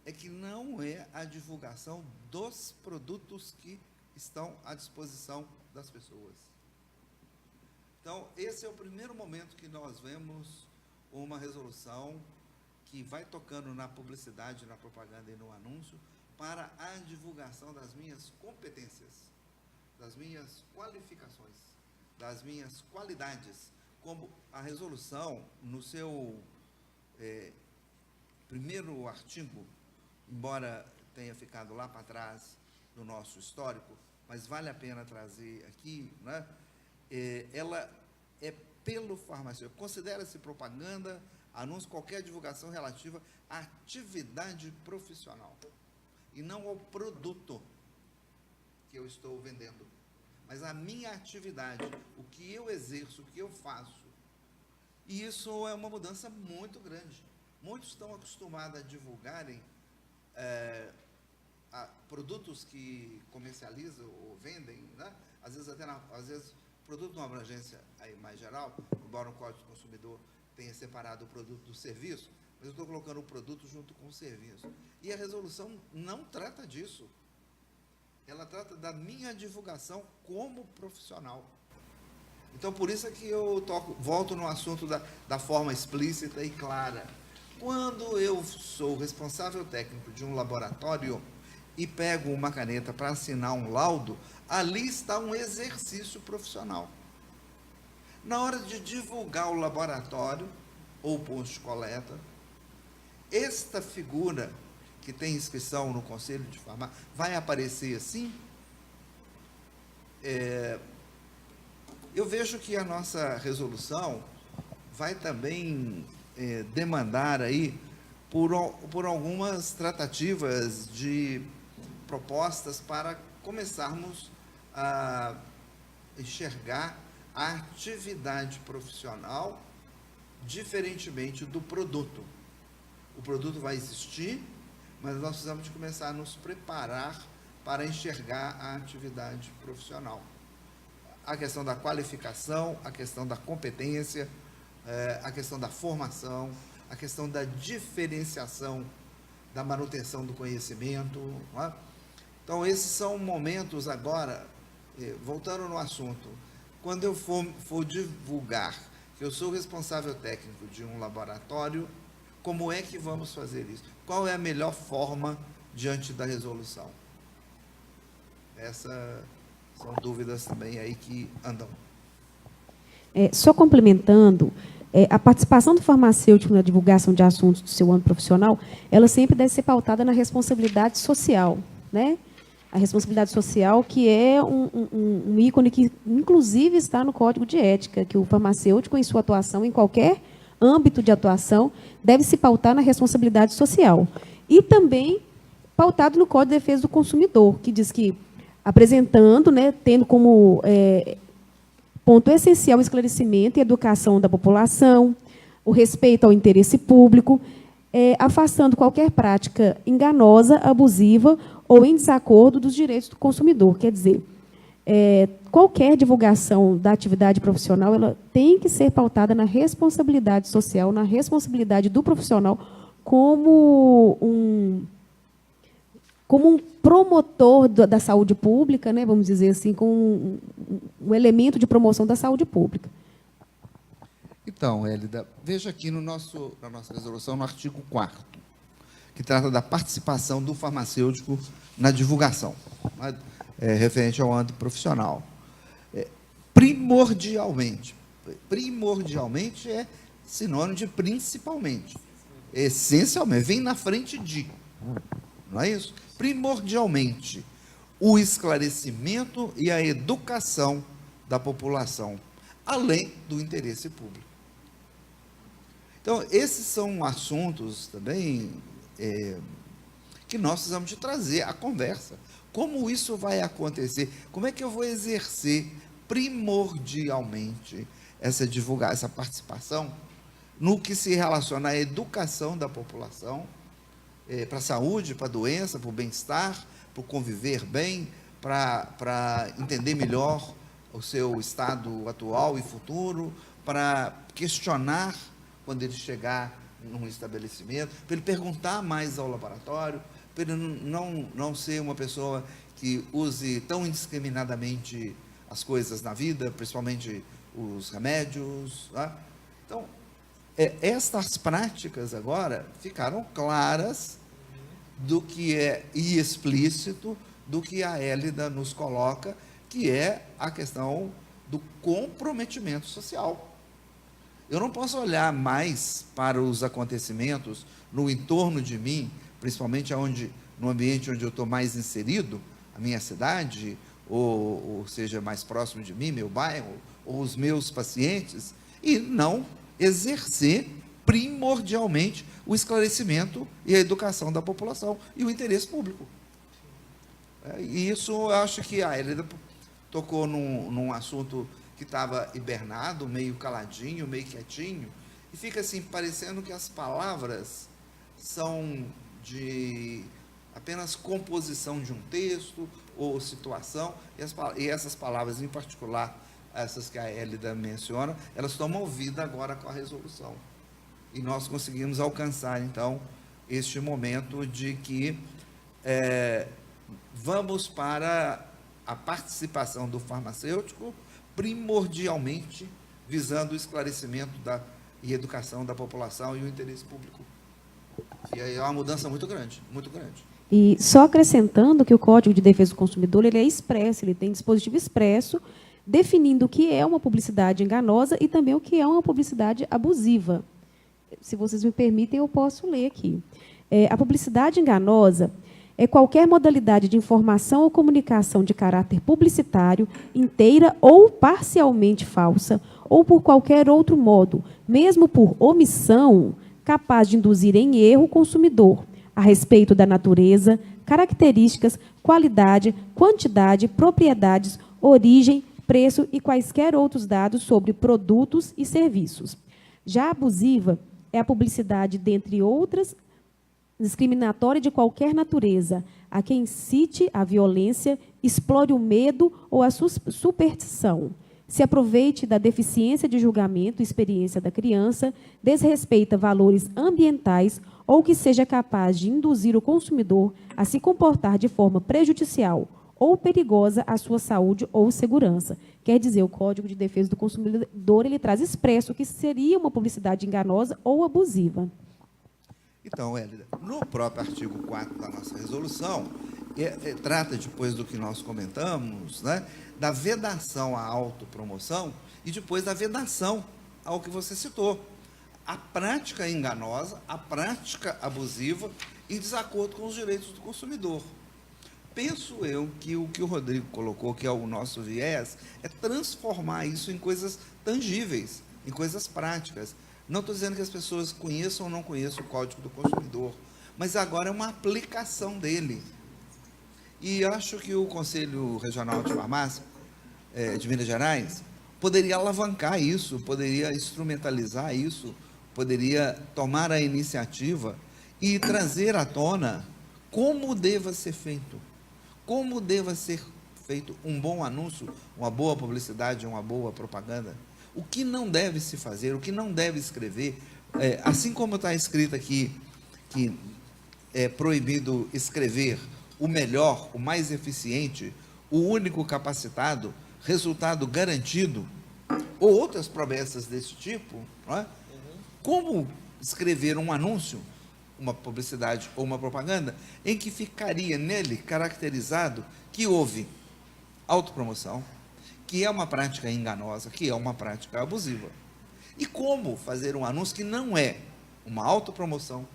é que não é a divulgação dos produtos que estão à disposição das pessoas. Então, esse é o primeiro momento que nós vemos uma resolução que vai tocando na publicidade, na propaganda e no anúncio para a divulgação das minhas competências, das minhas qualificações, das minhas qualidades, como a resolução, no seu primeiro artigo, embora tenha ficado lá para trás no nosso histórico, mas vale a pena trazer aqui, né? Ela é pelo farmacêutico. Considera-se propaganda, anúncio, qualquer divulgação relativa à atividade profissional e não ao produto que eu estou vendendo, mas a minha atividade, o que eu exerço, o que eu faço. E isso é uma mudança muito grande. Muitos estão acostumados a divulgarem produtos que comercializam ou vendem, né? Às vezes produto de uma abrangência aí mais geral, embora o Código do Consumidor tenha separado o produto do serviço, mas eu estou colocando o produto junto com o serviço. E a resolução não trata disso. Ela trata da minha divulgação como profissional. Então, por isso é que eu volto no assunto da forma explícita e clara. Quando eu sou responsável técnico de um laboratório e pego uma caneta para assinar um laudo, ali está um exercício profissional. Na hora de divulgar o laboratório ou o posto de coleta, esta figura que tem inscrição no Conselho de Farmácia vai aparecer assim? Eu vejo que a nossa resolução vai também demandar aí por algumas tratativas de propostas para começarmos a enxergar a atividade profissional diferentemente do produto. O produto vai existir, mas nós precisamos de começar a nos preparar para enxergar a atividade profissional. A questão da qualificação, a questão da competência, a questão da formação, a questão da diferenciação, da manutenção do conhecimento. Não é? Então, esses são momentos agora, voltando no assunto, quando eu for divulgar que eu sou responsável técnico de um laboratório, como é que vamos fazer isso? Qual é a melhor forma diante da resolução? Essas são dúvidas também aí que andam. Só complementando, a participação do farmacêutico na divulgação de assuntos do seu âmbito profissional, ela sempre deve ser pautada na responsabilidade social, né? A responsabilidade social, que é um ícone que, inclusive, está no Código de Ética, que o farmacêutico, em sua atuação, em qualquer âmbito de atuação, deve se pautar na responsabilidade social. E também pautado no Código de Defesa do Consumidor, que diz que, apresentando, né, tendo como ponto essencial o esclarecimento e educação da população, o respeito ao interesse público, afastando qualquer prática enganosa, abusiva ou em desacordo dos direitos do consumidor. Quer dizer, qualquer divulgação da atividade profissional, ela tem que ser pautada na responsabilidade social, na responsabilidade do profissional como um promotor da saúde pública, né, vamos dizer assim, com um elemento de promoção da saúde pública. Então, Hélida, veja aqui na nossa resolução, no artigo 4º, que trata da participação do farmacêutico na divulgação, referente ao âmbito profissional. Primordialmente é sinônimo de principalmente. Essencialmente, vem na frente de. Não é isso? Primordialmente, o esclarecimento e a educação da população, além do interesse público. Então, esses são assuntos também que nós precisamos de trazer à conversa. Como isso vai acontecer? Como é que eu vou exercer primordialmente essa divulgação, essa participação no que se relaciona à educação da população, para a saúde, para a doença, para o bem-estar, para o conviver bem, para entender melhor o seu estado atual e futuro, para questionar quando ele chegar num estabelecimento, para ele perguntar mais ao laboratório, para ele não ser uma pessoa que use tão indiscriminadamente as coisas na vida, principalmente os remédios. Tá? Então, estas práticas agora ficaram claras do que é e explícito do que a Hélida nos coloca, que é a questão do comprometimento social. Eu não posso olhar mais para os acontecimentos no entorno de mim, principalmente onde no ambiente onde eu estou mais inserido, a minha cidade, ou seja, mais próximo de mim, meu bairro, ou os meus pacientes, e não exercer primordialmente o esclarecimento e a educação da população e o interesse público. E isso eu acho que a Hélida tocou num assunto que estava hibernado, meio caladinho, meio quietinho, e fica assim, parecendo que as palavras são de apenas composição de um texto ou situação, e essas palavras em particular, essas que a Hélida menciona, elas tomam vida agora com a resolução. E nós conseguimos alcançar, então, este momento de que vamos para a participação do farmacêutico, primordialmente visando o esclarecimento e educação da população e o interesse público. E aí é uma mudança muito grande, muito grande. E só acrescentando que o Código de Defesa do Consumidor ele é expresso, ele tem dispositivo expresso, definindo o que é uma publicidade enganosa e também o que é uma publicidade abusiva. Se vocês me permitem, eu posso ler aqui. A publicidade enganosa é qualquer modalidade de informação ou comunicação de caráter publicitário, inteira ou parcialmente falsa, ou por qualquer outro modo, mesmo por omissão, capaz de induzir em erro o consumidor a respeito da natureza, características, qualidade, quantidade, propriedades, origem, preço e quaisquer outros dados sobre produtos e serviços. Já a abusiva é a publicidade, dentre outras, discriminatória de qualquer natureza, a quem incite a violência, explore o medo ou a superstição, se aproveite da deficiência de julgamento e experiência da criança, desrespeita valores ambientais ou que seja capaz de induzir o consumidor a se comportar de forma prejudicial ou perigosa à sua saúde ou segurança. Quer dizer, o Código de Defesa do Consumidor ele traz expresso que seria uma publicidade enganosa ou abusiva. Então, Hélida, no próprio artigo 4º da nossa resolução, trata, depois do que nós comentamos, né, da vedação à autopromoção e depois da vedação ao que você citou. A prática enganosa, a prática abusiva em desacordo com os direitos do consumidor. Penso eu que o que o Rodrigo colocou, que é o nosso viés, é transformar isso em coisas tangíveis, em coisas práticas. Não estou dizendo que as pessoas conheçam ou não conheçam o Código do Consumidor, mas agora é uma aplicação dele. E acho que o Conselho Regional de Farmácia de Minas Gerais poderia alavancar isso, poderia instrumentalizar isso, poderia tomar a iniciativa e trazer à tona como deva ser feito, um bom anúncio, uma boa publicidade, uma boa propaganda. O que não deve se fazer, o que não deve escrever, assim como está escrito aqui, que é proibido escrever o melhor, o mais eficiente, o único capacitado, resultado garantido, ou outras promessas desse tipo, não é? Como escrever um anúncio, uma publicidade ou uma propaganda, em que ficaria nele caracterizado que houve autopromoção, que é uma prática enganosa, que é uma prática abusiva. E como fazer um anúncio que não é uma autopromoção,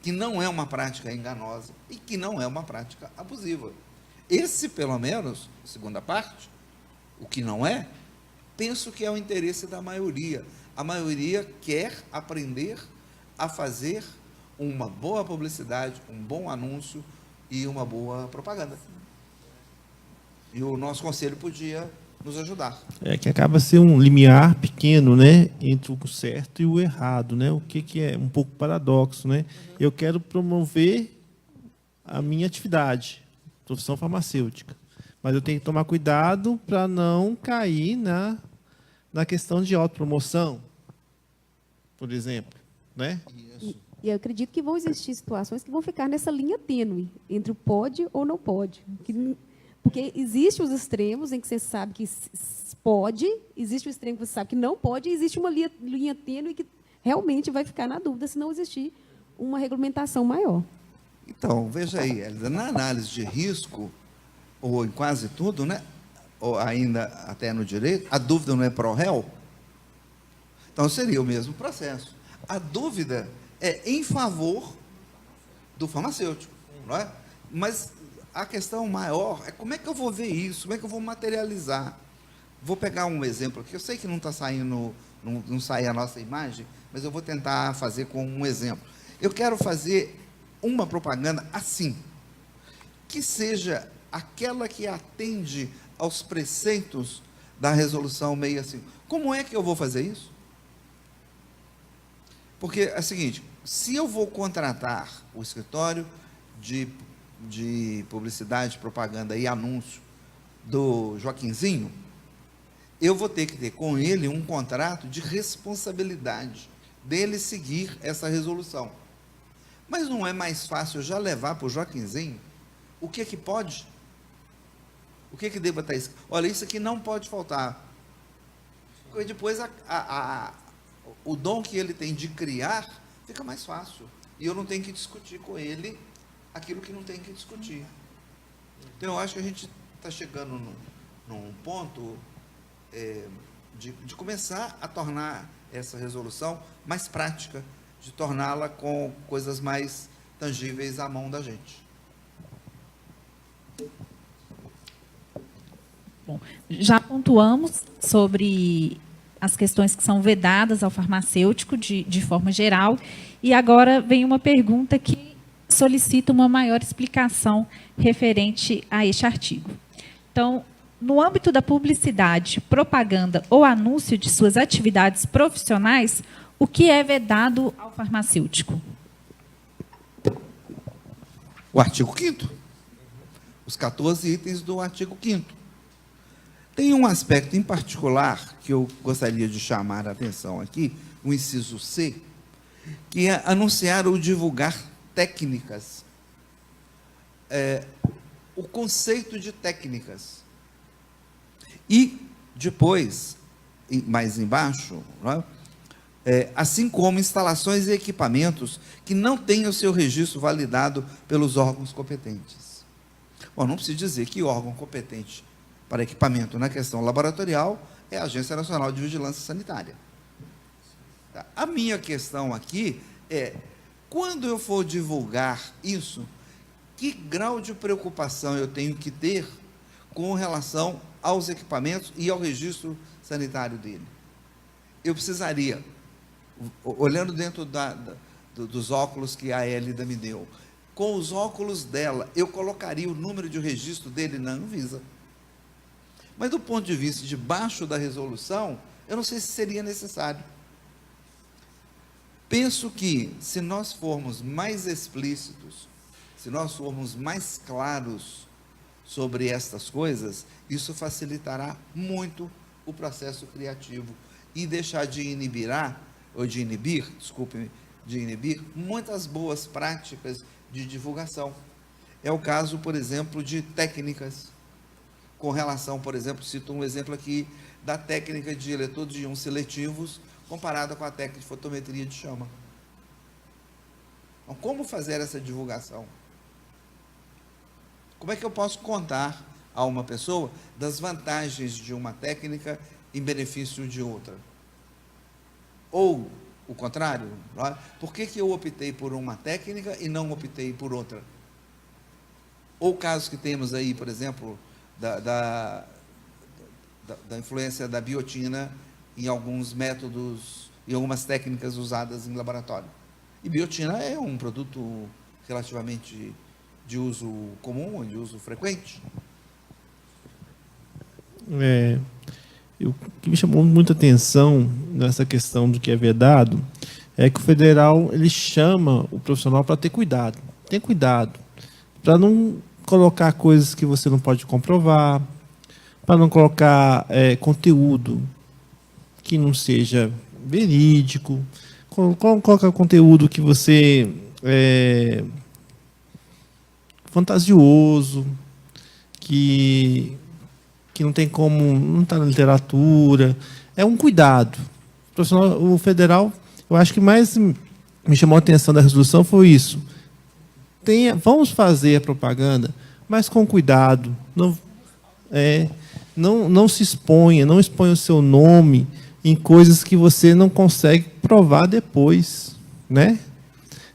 que não é uma prática enganosa e que não é uma prática abusiva. Esse, pelo menos, segunda parte, o que não é, penso que é o interesse da maioria. A maioria quer aprender a fazer uma boa publicidade, um bom anúncio e uma boa propaganda. E o nosso conselho podia nos ajudar. Que acaba ser um limiar pequeno, né, entre o certo e o errado, né? O que é um pouco paradoxo, né? Eu quero promover a minha atividade, profissão farmacêutica, mas eu tenho que tomar cuidado para não cair na questão de autopromoção, por exemplo, né? Isso. E eu acredito que vão existir situações que vão ficar nessa linha tênue entre o pode ou não pode. Porque existem os extremos em que você sabe que pode, existe o extremo que você sabe que não pode, e existe uma linha tênue que realmente vai ficar na dúvida se não existir uma regulamentação maior. Então, veja aí, Hélida, na análise de risco, ou em quase tudo, né, ou ainda até no direito, a dúvida não é pro réu? Então, seria o mesmo processo. A dúvida é em favor do farmacêutico, não é? Mas a questão maior é como é que eu vou ver isso, como é que eu vou materializar. Vou pegar um exemplo aqui, eu sei que não está saindo, não sai a nossa imagem, mas eu vou tentar fazer com um exemplo. Eu quero fazer uma propaganda assim, que seja aquela que atende aos preceitos da Resolução 65. Como é que eu vou fazer isso? Porque é o seguinte, se eu vou contratar o escritório de publicidade, propaganda e anúncio do Joaquinzinho, eu vou ter que ter com ele um contrato de responsabilidade dele seguir essa resolução. Mas não é mais fácil já levar para o Joaquinzinho o que é que pode? O que é que deva estar escrito? Olha, isso aqui não pode faltar. E depois o dom que ele tem de criar fica mais fácil. E eu não tenho que discutir com ele aquilo que não tem que discutir. Então, eu acho que a gente está chegando num ponto de começar a tornar essa resolução mais prática, de torná-la com coisas mais tangíveis à mão da gente. Bom, já pontuamos sobre as questões que são vedadas ao farmacêutico de forma geral, e agora vem uma pergunta que solicita uma maior explicação referente a este artigo. Então, no âmbito da publicidade, propaganda ou anúncio de suas atividades profissionais, o que é vedado ao farmacêutico? O artigo 5º. Os 14 itens do artigo 5º. Tem um aspecto em particular que eu gostaria de chamar a atenção aqui, o inciso C, que é anunciar ou divulgar técnicas. O conceito de técnicas. E depois, mais embaixo, não é? Assim como instalações e equipamentos que não tenham o seu registro validado pelos órgãos competentes. Bom, não preciso dizer que órgão competente para equipamento na questão laboratorial é a Agência Nacional de Vigilância Sanitária. Tá? A minha questão aqui é, quando eu for divulgar isso, que grau de preocupação eu tenho que ter com relação aos equipamentos e ao registro sanitário dele? Eu precisaria, olhando dentro dos óculos que a Hélida me deu, com os óculos dela, eu colocaria o número de registro dele na Anvisa. Mas do ponto de vista de baixo da resolução, eu não sei se seria necessário. Penso que, se nós formos mais explícitos, se nós formos mais claros sobre estas coisas, isso facilitará muito o processo criativo e deixar de inibir muitas boas práticas de divulgação. É o caso, por exemplo, de técnicas, com relação, por exemplo, cito um exemplo aqui, da técnica de eletrodos de íons seletivos, comparada com a técnica de fotometria de chama. Então, como fazer essa divulgação? Como é que eu posso contar a uma pessoa das vantagens de uma técnica em benefício de outra? Ou o contrário, não é? Por que eu optei por uma técnica e não optei por outra? Ou casos que temos aí, por exemplo, da influência da biotina em alguns métodos e algumas técnicas usadas em laboratório. E biotina é um produto relativamente de uso comum, de uso frequente. O que me chamou muita atenção nessa questão do que é vedado é que o federal ele chama o profissional para ter cuidado. Tem cuidado para não colocar coisas que você não pode comprovar, para não colocar conteúdo que não seja verídico, colocar conteúdo que você fantasioso, que não tem como, não está na literatura. É um cuidado. O federal, eu acho que mais me chamou a atenção da resolução foi isso. Vamos fazer a propaganda, mas com cuidado. Não se exponha, não exponha o seu nome em coisas que você não consegue provar depois, né?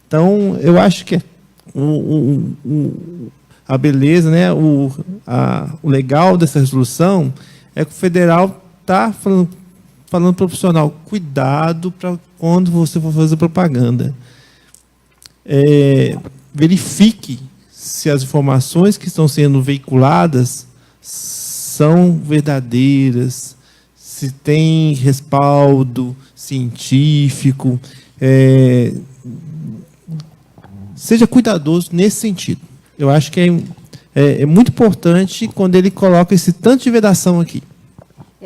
Então, eu acho que a beleza, né, o legal dessa resolução é que o federal está falando para o profissional, cuidado para quando você for fazer propaganda. Verifique se as informações que estão sendo veiculadas são verdadeiras, se tem respaldo científico. Seja cuidadoso nesse sentido. Eu acho que é muito importante quando ele coloca esse tanto de vedação aqui.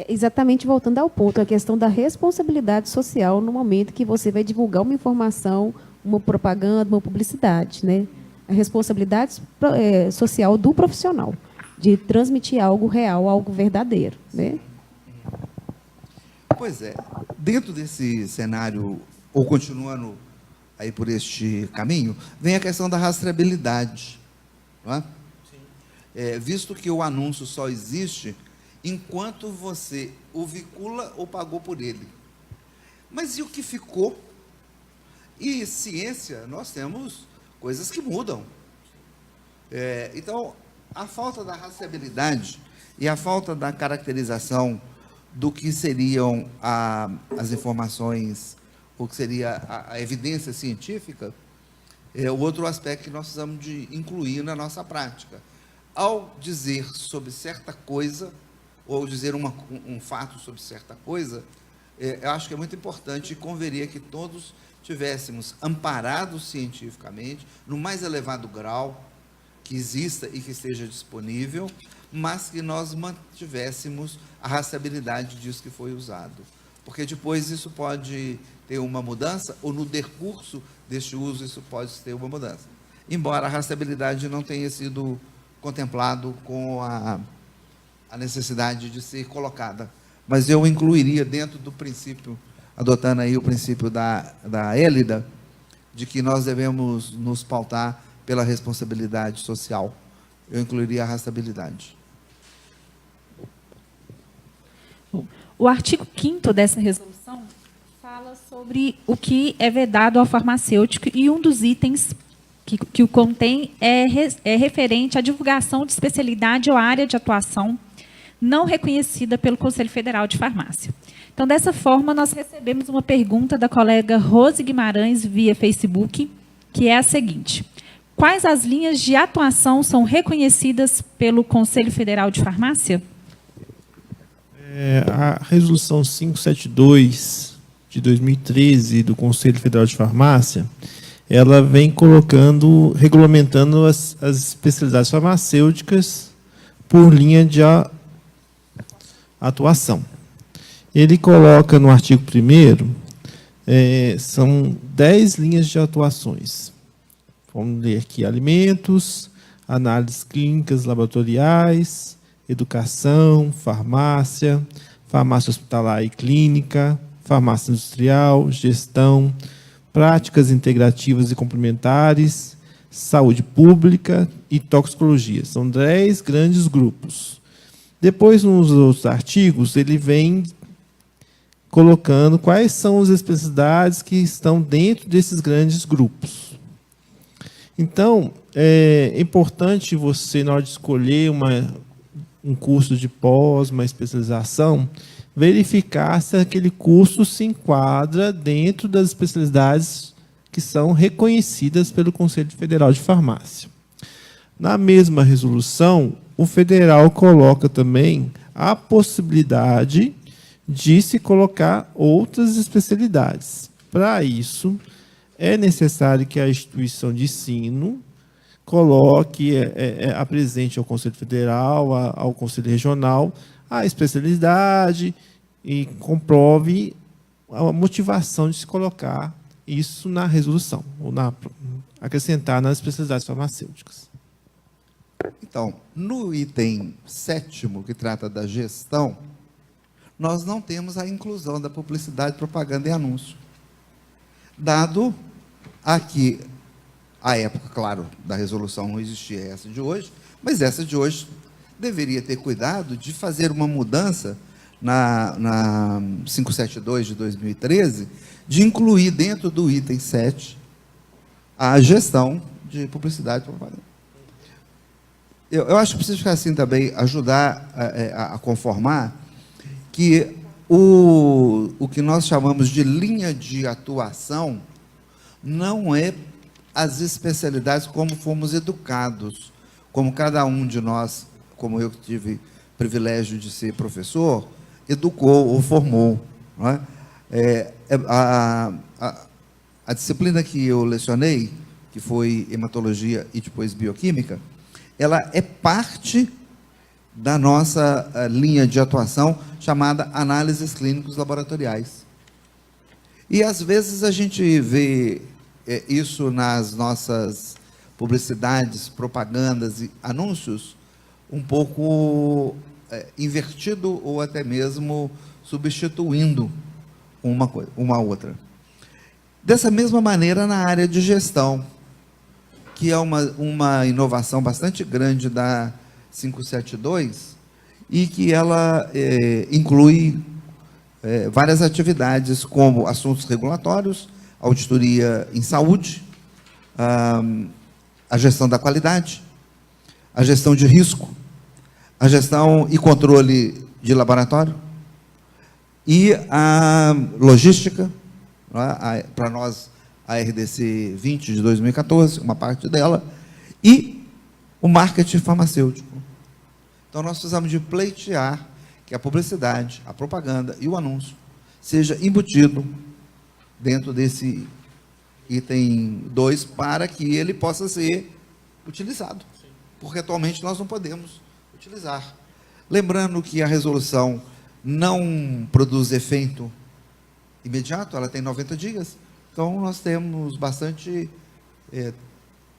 Exatamente, voltando ao ponto, a questão da responsabilidade social no momento que você vai divulgar uma informação, uma propaganda, uma publicidade, né? A responsabilidade social do profissional, de transmitir algo real, algo verdadeiro, né? Pois é, dentro desse cenário, ou continuando aí por este caminho, vem a questão da rastreabilidade, não é? Visto que o anúncio só existe enquanto você o vincula ou pagou por ele. Mas e o que ficou? E ciência, nós temos coisas que mudam. Então, a falta da rastreabilidade e a falta da caracterização do que seriam as informações, ou que seria a evidência científica, é o outro aspecto que nós precisamos de incluir na nossa prática. Ao dizer sobre certa coisa, ou dizer um fato sobre certa coisa, eu acho que é muito importante e converia que todos tivéssemos amparados cientificamente, no mais elevado grau que exista e que esteja disponível, mas que nós mantivéssemos a rastreabilidade disso que foi usado. Porque depois isso pode ter uma mudança, ou no decurso deste uso isso pode ter uma mudança. Embora a rastreabilidade não tenha sido contemplado com a necessidade de ser colocada. Mas eu incluiria dentro do princípio, adotando aí o princípio da Hélida, de que nós devemos nos pautar pela responsabilidade social. Eu incluiria a rastreabilidade. O artigo 5º dessa resolução fala sobre o que é vedado ao farmacêutico, e um dos itens que o contém é referente à divulgação de especialidade ou área de atuação não reconhecida pelo Conselho Federal de Farmácia. Então, dessa forma, nós recebemos uma pergunta da colega Rose Guimarães via Facebook, que é a seguinte: quais as linhas de atuação são reconhecidas pelo Conselho Federal de Farmácia? A Resolução 572, de 2013, do Conselho Federal de Farmácia, ela vem regulamentando as especialidades farmacêuticas por linha de atuação. Ele coloca no artigo 1º, são 10 linhas de atuações. Vamos ler aqui: alimentos, análises clínicas laboratoriais, educação, farmácia, farmácia hospitalar e clínica, farmácia industrial, gestão, práticas integrativas e complementares, saúde pública e toxicologia. São 10 grandes grupos. Depois, nos outros artigos, ele vem colocando quais são as especialidades que estão dentro desses grandes grupos. Então, é importante você, na hora de escolher um curso de pós, uma especialização, verificar se aquele curso se enquadra dentro das especialidades que são reconhecidas pelo Conselho Federal de Farmácia. Na mesma resolução, o federal coloca também a possibilidade de se colocar outras especialidades. Para isso, é necessário que a instituição de ensino coloque, apresente ao Conselho Federal, ao Conselho Regional, a especialidade e comprove a motivação de se colocar isso na resolução, ou acrescentar nas especialidades farmacêuticas. Então, no item 7º, que trata da gestão, nós não temos a inclusão da publicidade, propaganda e anúncio. Dado aqui, a época, claro, da resolução não existia essa de hoje, mas essa de hoje deveria ter cuidado de fazer uma mudança na 572 de 2013, de incluir dentro do item 7 a gestão de publicidade e propaganda. Eu acho que precisa ficar assim também, ajudar a conformar que o que nós chamamos de linha de atuação não é as especialidades como fomos educados, como cada um de nós, como eu que tive privilégio de ser professor, educou ou formou. Não é? A disciplina que eu lecionei, que foi hematologia e depois bioquímica, ela é parte da nossa linha de atuação chamada análises clínicos laboratoriais. E às vezes a gente vê isso nas nossas publicidades, propagandas e anúncios um pouco invertido ou até mesmo substituindo uma outra. Dessa mesma maneira na área de gestão, que é uma inovação bastante grande da 572 e que ela inclui várias atividades como assuntos regulatórios, auditoria em saúde, a gestão da qualidade, a gestão de risco, a gestão e controle de laboratório e a logística, para nós a RDC 20 de 2014, uma parte dela, e o marketing farmacêutico. Então, nós precisamos de pleitear que a publicidade, a propaganda e o anúncio seja embutido dentro desse item 2 para que ele possa ser utilizado, porque atualmente nós não podemos utilizar. Lembrando que a resolução não produz efeito imediato, ela tem 90 dias, então nós temos bastante,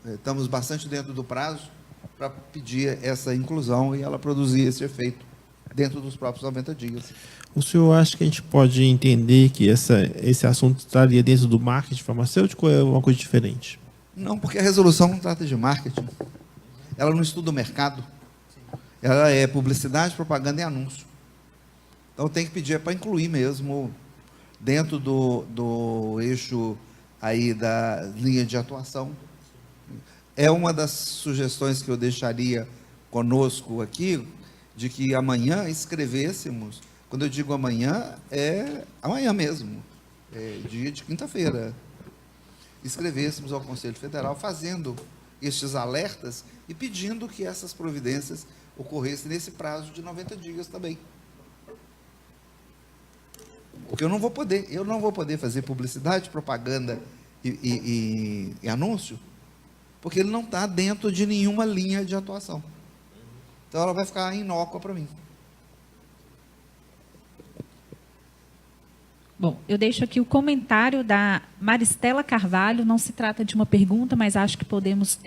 estamos bastante dentro do prazo para pedir essa inclusão e ela produzir esse efeito dentro dos próprios 90 dias. O senhor acha que a gente pode entender que esse assunto estaria dentro do marketing farmacêutico ou é uma coisa diferente? Não, porque a resolução não trata de marketing. Ela não estuda o mercado. Ela é publicidade, propaganda e anúncio. Então tem que pedir para incluir mesmo dentro do eixo aí da linha de atuação. É uma das sugestões que eu deixaria conosco aqui, de que amanhã escrevêssemos. Quando eu digo amanhã, é amanhã mesmo, dia de quinta-feira. Escrevêssemos ao Conselho Federal fazendo estes alertas e pedindo que essas providências ocorressem nesse prazo de 90 dias também. Porque eu não vou poder fazer publicidade, propaganda e anúncio, porque ele não está dentro de nenhuma linha de atuação. Então ela vai ficar inócua para mim. Bom, eu deixo aqui o comentário da Maristela Carvalho. Não se trata de uma pergunta, mas acho que podemos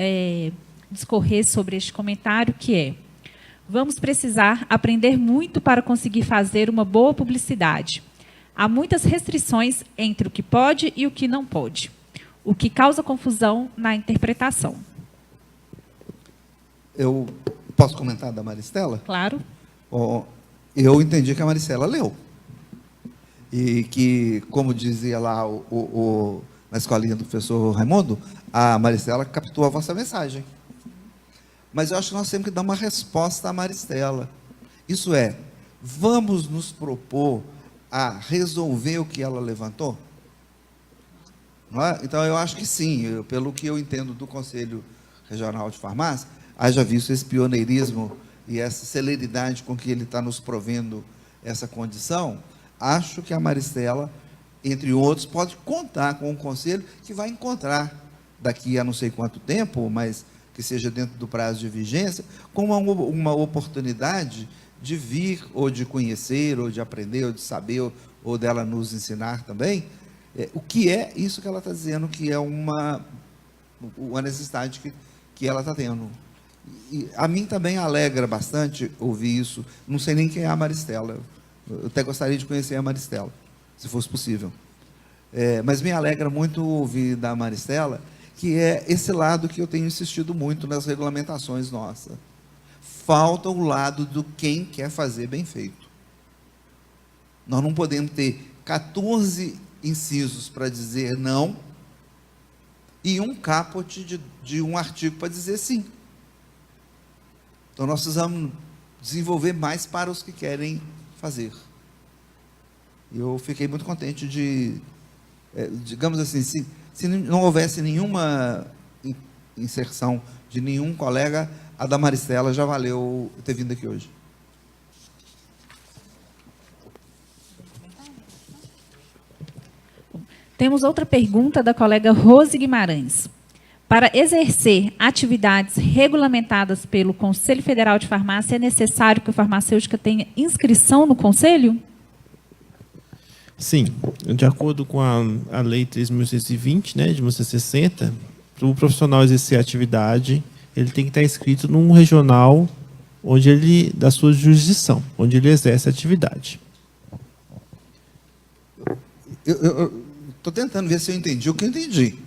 discorrer sobre este comentário, que é: vamos precisar aprender muito para conseguir fazer uma boa publicidade. Há muitas restrições entre o que pode e o que não pode, o que causa confusão na interpretação. Eu posso comentar da Maristela? Claro. Eu entendi que a Maristela leu. E que, como dizia lá na escolinha do professor Raimundo, a Maristela captou a vossa mensagem. Mas eu acho que nós temos que dar uma resposta à Maristela. Isso é, vamos nos propor a resolver o que ela levantou? Não é? Então, eu acho que sim. Pelo que eu entendo do Conselho Regional de Farmácia, haja visto esse pioneirismo e essa celeridade com que ele está nos provendo essa condição, acho que a Maristela, entre outros, pode contar com um conselho que vai encontrar, daqui a não sei quanto tempo, mas que seja dentro do prazo de vigência, com uma oportunidade de vir, ou de conhecer, ou de aprender, ou de saber, ou dela nos ensinar também, o que é isso que ela está dizendo, que é uma necessidade que ela está tendo. E a mim também alegra bastante ouvir isso. Não sei nem quem é a Maristela. Eu até gostaria de conhecer a Maristela, se fosse possível. Mas me alegra muito ouvir da Maristela, que é esse lado que eu tenho insistido muito nas regulamentações nossas. Falta o lado do quem quer fazer bem feito. Nós não podemos ter 14 incisos para dizer não e um caput de um artigo para dizer sim. Então, nós precisamos desenvolver mais para os que querem fazer. Eu fiquei muito contente de, digamos assim, se não houvesse nenhuma inserção de nenhum colega, a da Maristela já valeu ter vindo aqui hoje. Temos outra pergunta da colega Rose Guimarães. Para exercer atividades regulamentadas pelo Conselho Federal de Farmácia, é necessário que o farmacêutico tenha inscrição no Conselho? Sim, de acordo com a Lei 3.620, né, de 1960, para o profissional exercer a atividade, ele tem que estar inscrito num regional da sua jurisdição, onde ele exerce a atividade. Eu estou tentando ver se eu entendi o que eu entendi.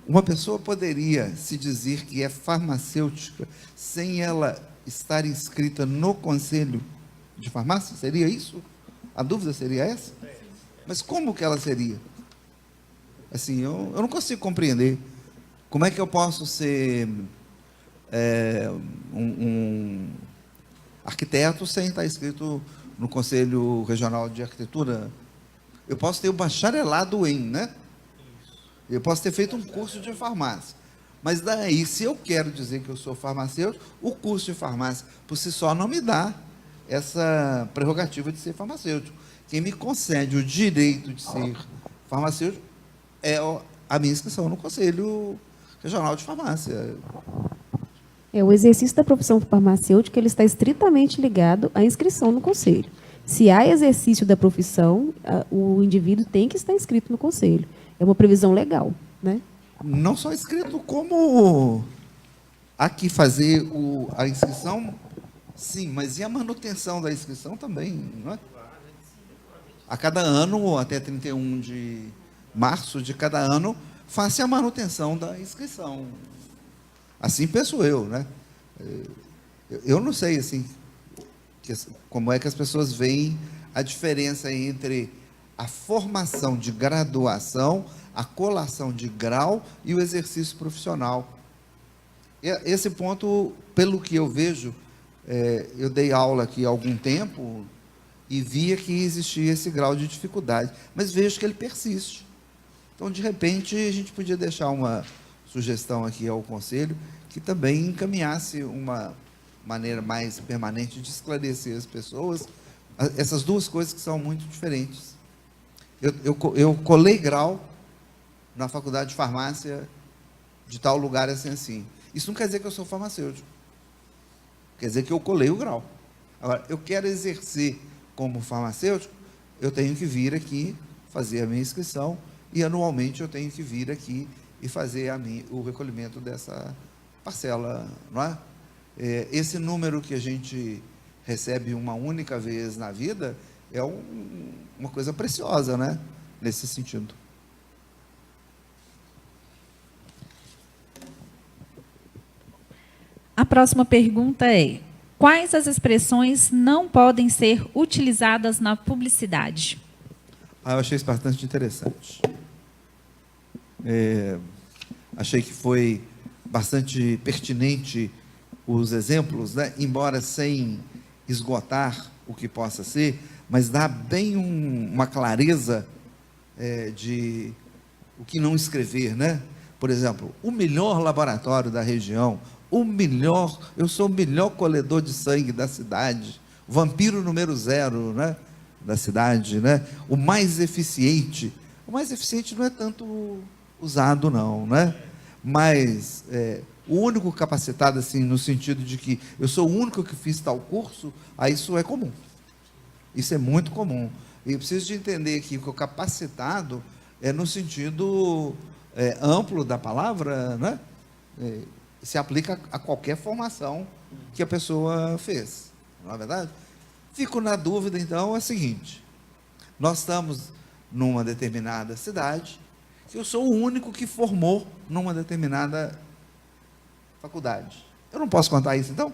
Uma pessoa poderia se dizer que é farmacêutica sem ela estar inscrita no Conselho de Farmácia? Seria isso? A dúvida seria essa? Mas como que ela seria? Assim, eu não consigo compreender. Como é que eu posso ser um arquiteto sem estar inscrito no Conselho Regional de Arquitetura? Eu posso ter o bacharelado em, né? Eu posso ter feito um curso de farmácia. Mas daí, se eu quero dizer que eu sou farmacêutico, o curso de farmácia, por si só, não me dá essa prerrogativa de ser farmacêutico. Quem me concede o direito de ser farmacêutico é a minha inscrição no Conselho Regional de Farmácia. O exercício da profissão farmacêutica ele está estritamente ligado à inscrição no Conselho. Se há exercício da profissão, o indivíduo tem que estar inscrito no Conselho. É uma previsão legal, né? Não só inscrito, como aqui fazer a inscrição, sim, mas e a manutenção da inscrição também, não é? A cada ano, até 31 de março de cada ano, faça a manutenção da inscrição. Assim penso eu, né? Eu não sei, assim, como é que as pessoas veem a diferença entre a formação de graduação, a colação de grau e o exercício profissional. Esse ponto, pelo que eu vejo, eu dei aula aqui há algum tempo e via que existia esse grau de dificuldade, mas vejo que ele persiste. Então, de repente, a gente podia deixar uma sugestão aqui ao Conselho, que também encaminhasse uma maneira mais permanente de esclarecer as pessoas, essas duas coisas que são muito diferentes. Eu colei grau na faculdade de farmácia de tal lugar assim. Isso não quer dizer que eu sou farmacêutico. Quer dizer que eu colei o grau. Agora, eu quero exercer como farmacêutico, eu tenho que vir aqui fazer a minha inscrição e anualmente eu tenho que vir aqui e fazer o recolhimento dessa parcela, não é? Esse número que a gente recebe uma única vez na vida é uma coisa preciosa, né? Nesse sentido. A próxima pergunta é: quais as expressões não podem ser utilizadas na publicidade? Eu achei isso bastante interessante. Achei que foi bastante pertinente os exemplos, né? Embora sem esgotar o que possa ser, mas dá bem uma clareza de o que não escrever, né? Por exemplo, o melhor laboratório da região, eu sou o melhor colhedor de sangue da cidade, o vampiro número 0, né, da cidade, né? O mais eficiente não é tanto usado não, né? Mas o único capacitado, assim, no sentido de que eu sou o único que fiz tal curso, isso é comum. Isso é muito comum. E eu preciso de entender aqui que o capacitado é no sentido amplo da palavra, né? Se aplica a qualquer formação que a pessoa fez, não é verdade? Fico na dúvida, então, é o seguinte: nós estamos numa determinada cidade, que eu sou o único que formou numa determinada faculdade. Eu não posso contar isso, então?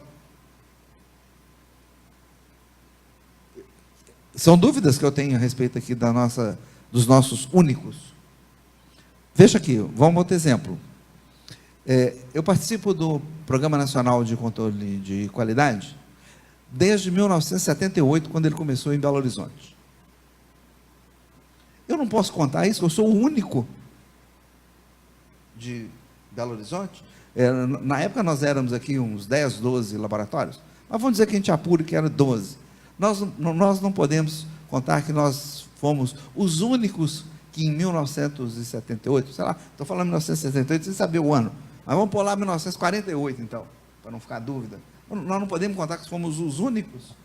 São dúvidas que eu tenho a respeito aqui dos nossos únicos. Veja aqui, vamos outro exemplo. Eu participo do Programa Nacional de Controle de Qualidade desde 1978, quando ele começou em Belo Horizonte. Eu não posso contar isso, eu sou o único de Belo Horizonte. Na época nós éramos aqui uns 10, 12 laboratórios, mas vamos dizer que a gente apure que era 12. Nós não podemos contar que nós fomos os únicos que em 1978, sei lá, estou falando 1978 sem saber o ano, mas vamos pôr lá 1948 então, para não ficar dúvida. Nós não podemos contar que fomos os únicos.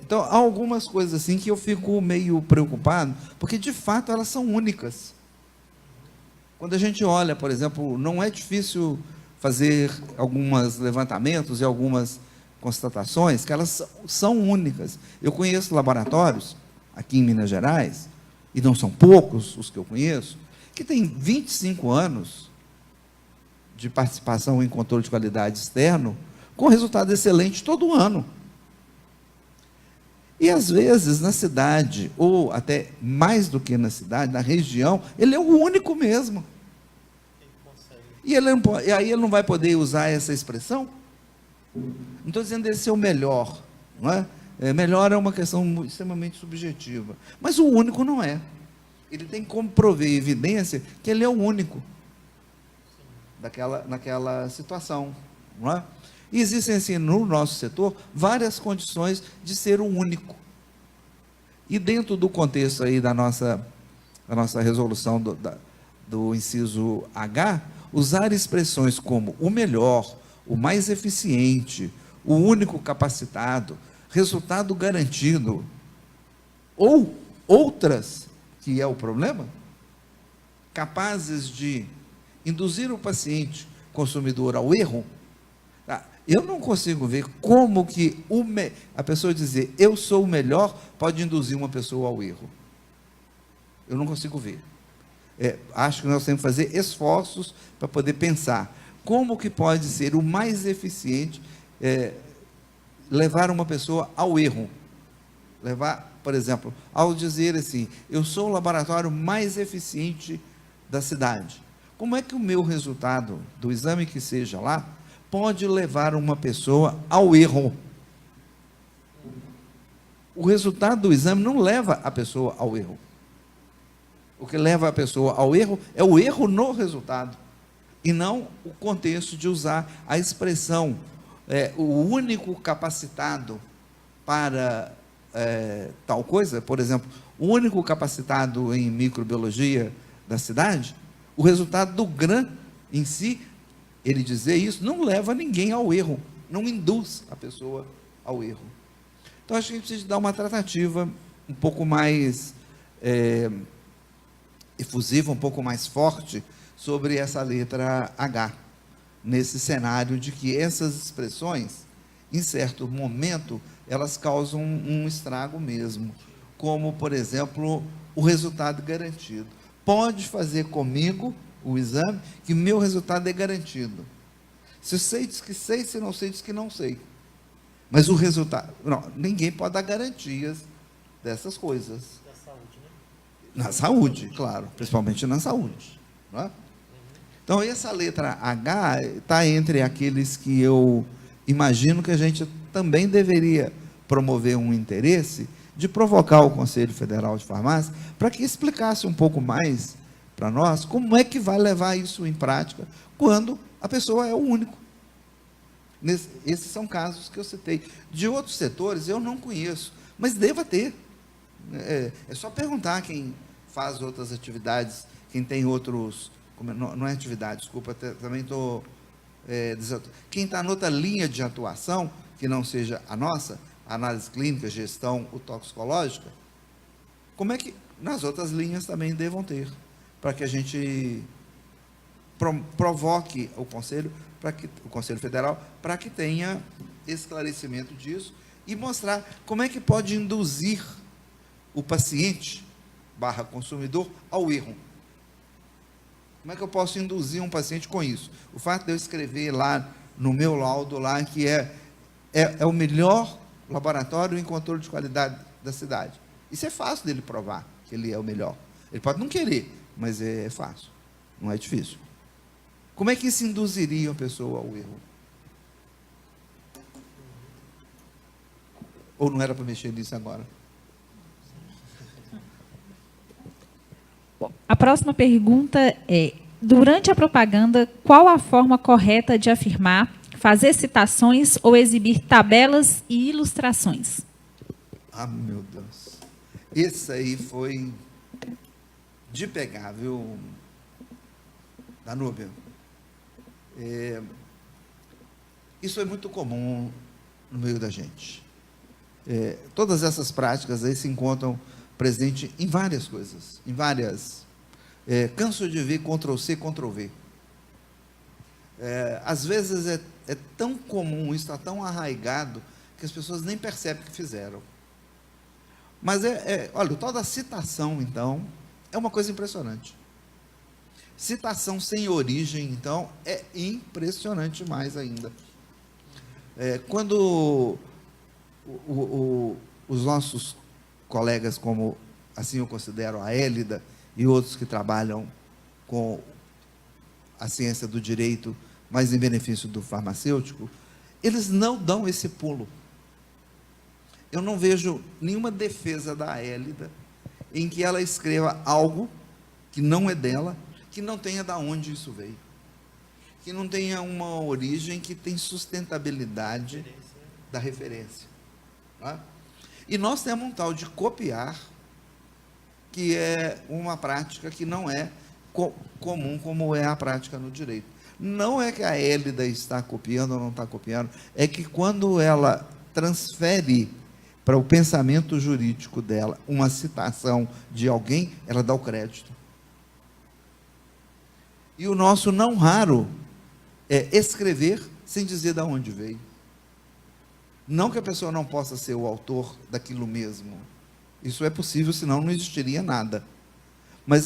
Então, há algumas coisas assim que eu fico meio preocupado, porque de fato elas são únicas. Quando a gente olha, por exemplo, não é difícil fazer alguns levantamentos e algumas constatações que elas são únicas. Eu conheço laboratórios aqui em Minas Gerais, e não são poucos os que eu conheço, que têm 25 anos de participação em controle de qualidade externo, com resultado excelente todo ano. E às vezes na cidade, ou até mais do que na cidade, na região, ele é o único mesmo. E aí ele não vai poder usar essa expressão? Não estou dizendo ele ser o melhor, não é? Melhor é uma questão extremamente subjetiva. Mas o único não é. Ele tem como prover evidência que ele é o único naquela situação, não é? E existem, assim, no nosso setor, várias condições de ser o único. E dentro do contexto aí da nossa resolução do inciso H, usar expressões como o melhor, o mais eficiente, o único capacitado, resultado garantido, ou outras, que é o problema, capazes de induzir o paciente consumidor ao erro. Eu não consigo ver como que a pessoa dizer eu sou o melhor pode induzir uma pessoa ao erro. Eu não consigo ver. Acho que nós temos que fazer esforços para poder pensar como que pode ser o mais eficiente, levar uma pessoa ao erro. Levar, por exemplo, ao dizer assim, eu sou o laboratório mais eficiente da cidade. Como é que o meu resultado do exame que seja lá pode levar uma pessoa ao erro? O resultado do exame não leva a pessoa ao erro. O que leva a pessoa ao erro é o erro no resultado, e não o contexto de usar a expressão o único capacitado para tal coisa. Por exemplo, o único capacitado em microbiologia da cidade. O resultado do GRAM em si, ele dizer isso, não leva ninguém ao erro, não induz a pessoa ao erro. Então, acho que a gente precisa dar uma tratativa um pouco mais efusiva, um pouco mais forte, sobre essa letra H, nesse cenário de que essas expressões, em certo momento, elas causam um estrago mesmo, como, por exemplo, o resultado garantido. Pode fazer comigo o exame, que meu resultado é garantido. Se eu sei, diz que sei, se não sei, diz que não sei. Mas o resultado, não, ninguém pode dar garantias dessas coisas. Da saúde, né? Na saúde, claro, principalmente na saúde. Não é? Então, essa letra H está entre aqueles que eu imagino que a gente também deveria promover um interesse de provocar o Conselho Federal de Farmácia para que explicasse um pouco mais para nós como é que vai levar isso em prática quando a pessoa é o único. Esses são casos que eu citei. De outros setores eu não conheço, mas deva ter. É só perguntar quem faz outras atividades, quem tem outros... Não é atividade, desculpa, também estou... quem está noutra linha de atuação, que não seja a nossa, análise clínica, gestão ou toxicológica, como é que nas outras linhas também devam ter, para que a gente provoque o Conselho Federal, para que tenha esclarecimento disso e mostrar como é que pode induzir o paciente / consumidor ao erro. Como é que eu posso induzir um paciente com isso? O fato de eu escrever lá no meu laudo lá que é o melhor laboratório em controle de qualidade da cidade. Isso é fácil dele provar que ele é o melhor. Ele pode não querer, mas é fácil, não é difícil. Como é que isso induziria a pessoa ao erro? Ou não era para mexer nisso agora? A próxima pergunta é: durante a propaganda, qual a forma correta de afirmar, fazer citações ou exibir tabelas e ilustrações? Ah, meu Deus. Esse aí foi de pegar, viu, Danúbia? Isso é muito comum no meio da gente. Todas essas práticas aí se encontram presentes em várias coisas, em várias. Canso de ver Ctrl+C, Ctrl+V. Às vezes é tão comum, isso está tão arraigado, que as pessoas nem percebem que fizeram. Mas olha, o tal da citação, então, é uma coisa impressionante. Citação sem origem, então, é impressionante mais ainda. Quando os nossos colegas, como assim eu considero a Hélida, e outros que trabalham com a ciência do direito, mas em benefício do farmacêutico, eles não dão esse pulo. Eu não vejo nenhuma defesa da Hélida em que ela escreva algo que não é dela, que não tenha de onde isso veio, que não tenha uma origem que tem sustentabilidade da referência. Tá? E nós temos um tal de copiar, que é uma prática que não é comum como é a prática no direito. Não é que a Hélida está copiando ou não está copiando, é que quando ela transfere para o pensamento jurídico dela uma citação de alguém, ela dá o crédito. E o nosso não raro é escrever sem dizer de onde veio. Não que a pessoa não possa ser o autor daquilo mesmo. Isso é possível, senão não existiria nada. Mas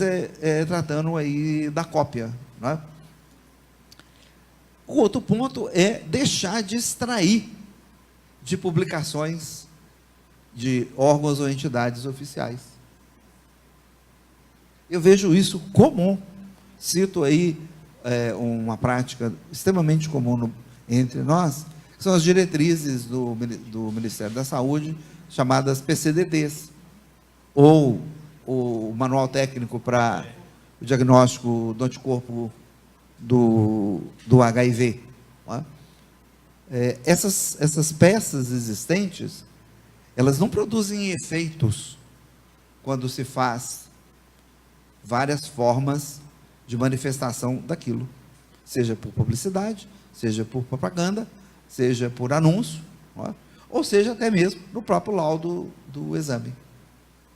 tratando aí da cópia. Não é? O outro ponto é deixar de extrair de publicações de órgãos ou entidades oficiais. Eu vejo isso comum. Cito aí uma prática extremamente comum entre nós, que são as diretrizes do Ministério da Saúde, chamadas PCDDs, ou o Manual Técnico para o Diagnóstico do Anticorpo do HIV. Não é? Essas peças existentes, elas não produzem efeitos quando se faz várias formas de manifestação daquilo, seja por publicidade, seja por propaganda, seja por anúncio, não é? Ou seja até mesmo no próprio laudo do exame.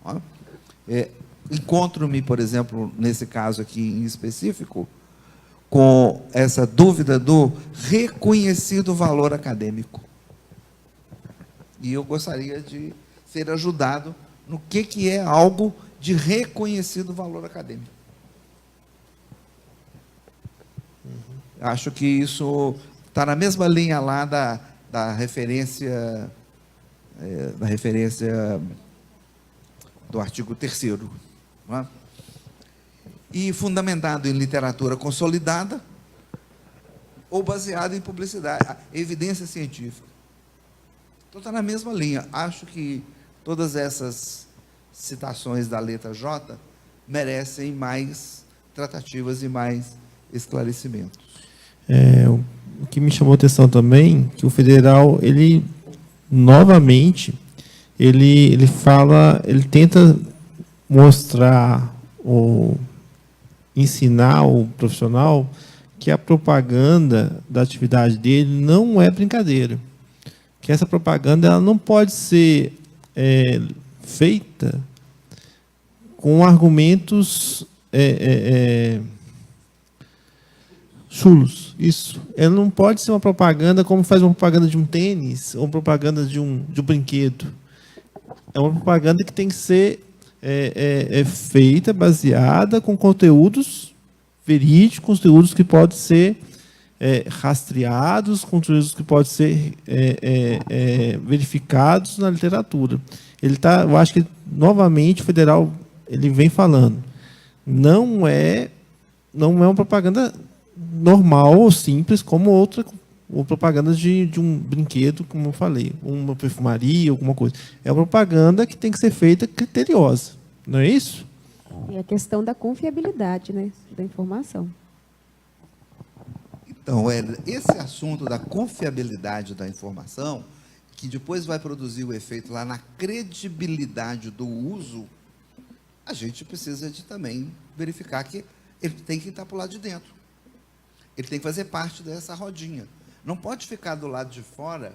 Não é? Encontro-me, por exemplo, nesse caso aqui em específico, com essa dúvida do reconhecido valor acadêmico. E eu gostaria de ser ajudado no que é algo de reconhecido valor acadêmico. Acho que isso está na mesma linha lá da referência do artigo 3º. Não é? E fundamentado em literatura consolidada ou baseado em publicidade, evidência científica. Então está na mesma linha. Acho que todas essas citações da letra J merecem mais tratativas e mais esclarecimentos. O que me chamou a atenção também, que o federal, ele novamente, ele tenta mostrar ou ensinar o profissional que a propaganda da atividade dele não é brincadeira. Que essa propaganda ela não pode ser feita com argumentos chulos. Isso. Ela não pode ser uma propaganda como faz uma propaganda de um tênis ou uma propaganda de um brinquedo. É uma propaganda que tem que ser feita, baseada com conteúdos verídicos, conteúdos que podem ser rastreados, conteúdos que podem ser verificados na literatura. Eu acho que, novamente, o federal ele vem falando. Não é uma propaganda normal ou simples, como outra ou propaganda de um brinquedo, como eu falei, uma perfumaria, alguma coisa. É uma propaganda que tem que ser feita criteriosa, não é isso? E a questão da confiabilidade, né, da informação. Então, esse assunto da confiabilidade da informação, que depois vai produzir o efeito lá na credibilidade do uso, a gente precisa de também verificar que ele tem que estar para o lado de dentro. Ele tem que fazer parte dessa rodinha. Não pode ficar do lado de fora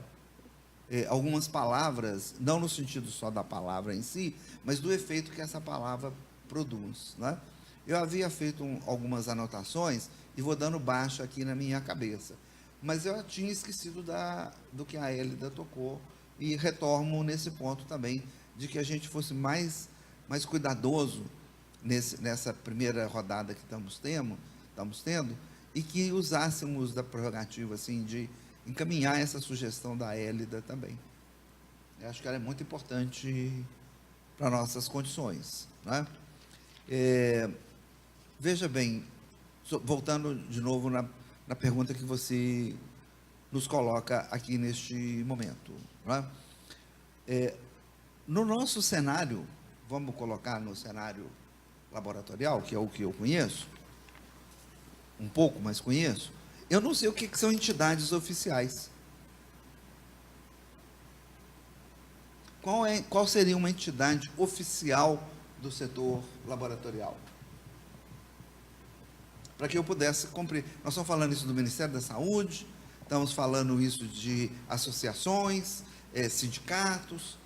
algumas palavras, não no sentido só da palavra em si, mas do efeito que essa palavra produz, né? Eu havia feito algumas anotações e vou dando baixo aqui na minha cabeça, mas eu tinha esquecido do que a Hélida tocou e retorno nesse ponto também, de que a gente fosse mais cuidadoso nessa primeira rodada que estamos tendo, e que usássemos da prerrogativa assim, de encaminhar essa sugestão da Hélida também. Eu acho que ela é muito importante para nossas condições, né? Veja bem, voltando de novo na pergunta que você nos coloca aqui neste momento, né? No nosso cenário, vamos colocar no cenário laboratorial, que é o que eu conheço, um pouco, mas conheço, eu não sei o que são entidades oficiais. Qual seria uma entidade oficial do setor laboratorial? Para que eu pudesse cumprir. Nós estamos falando isso do Ministério da Saúde, estamos falando isso de associações, sindicatos,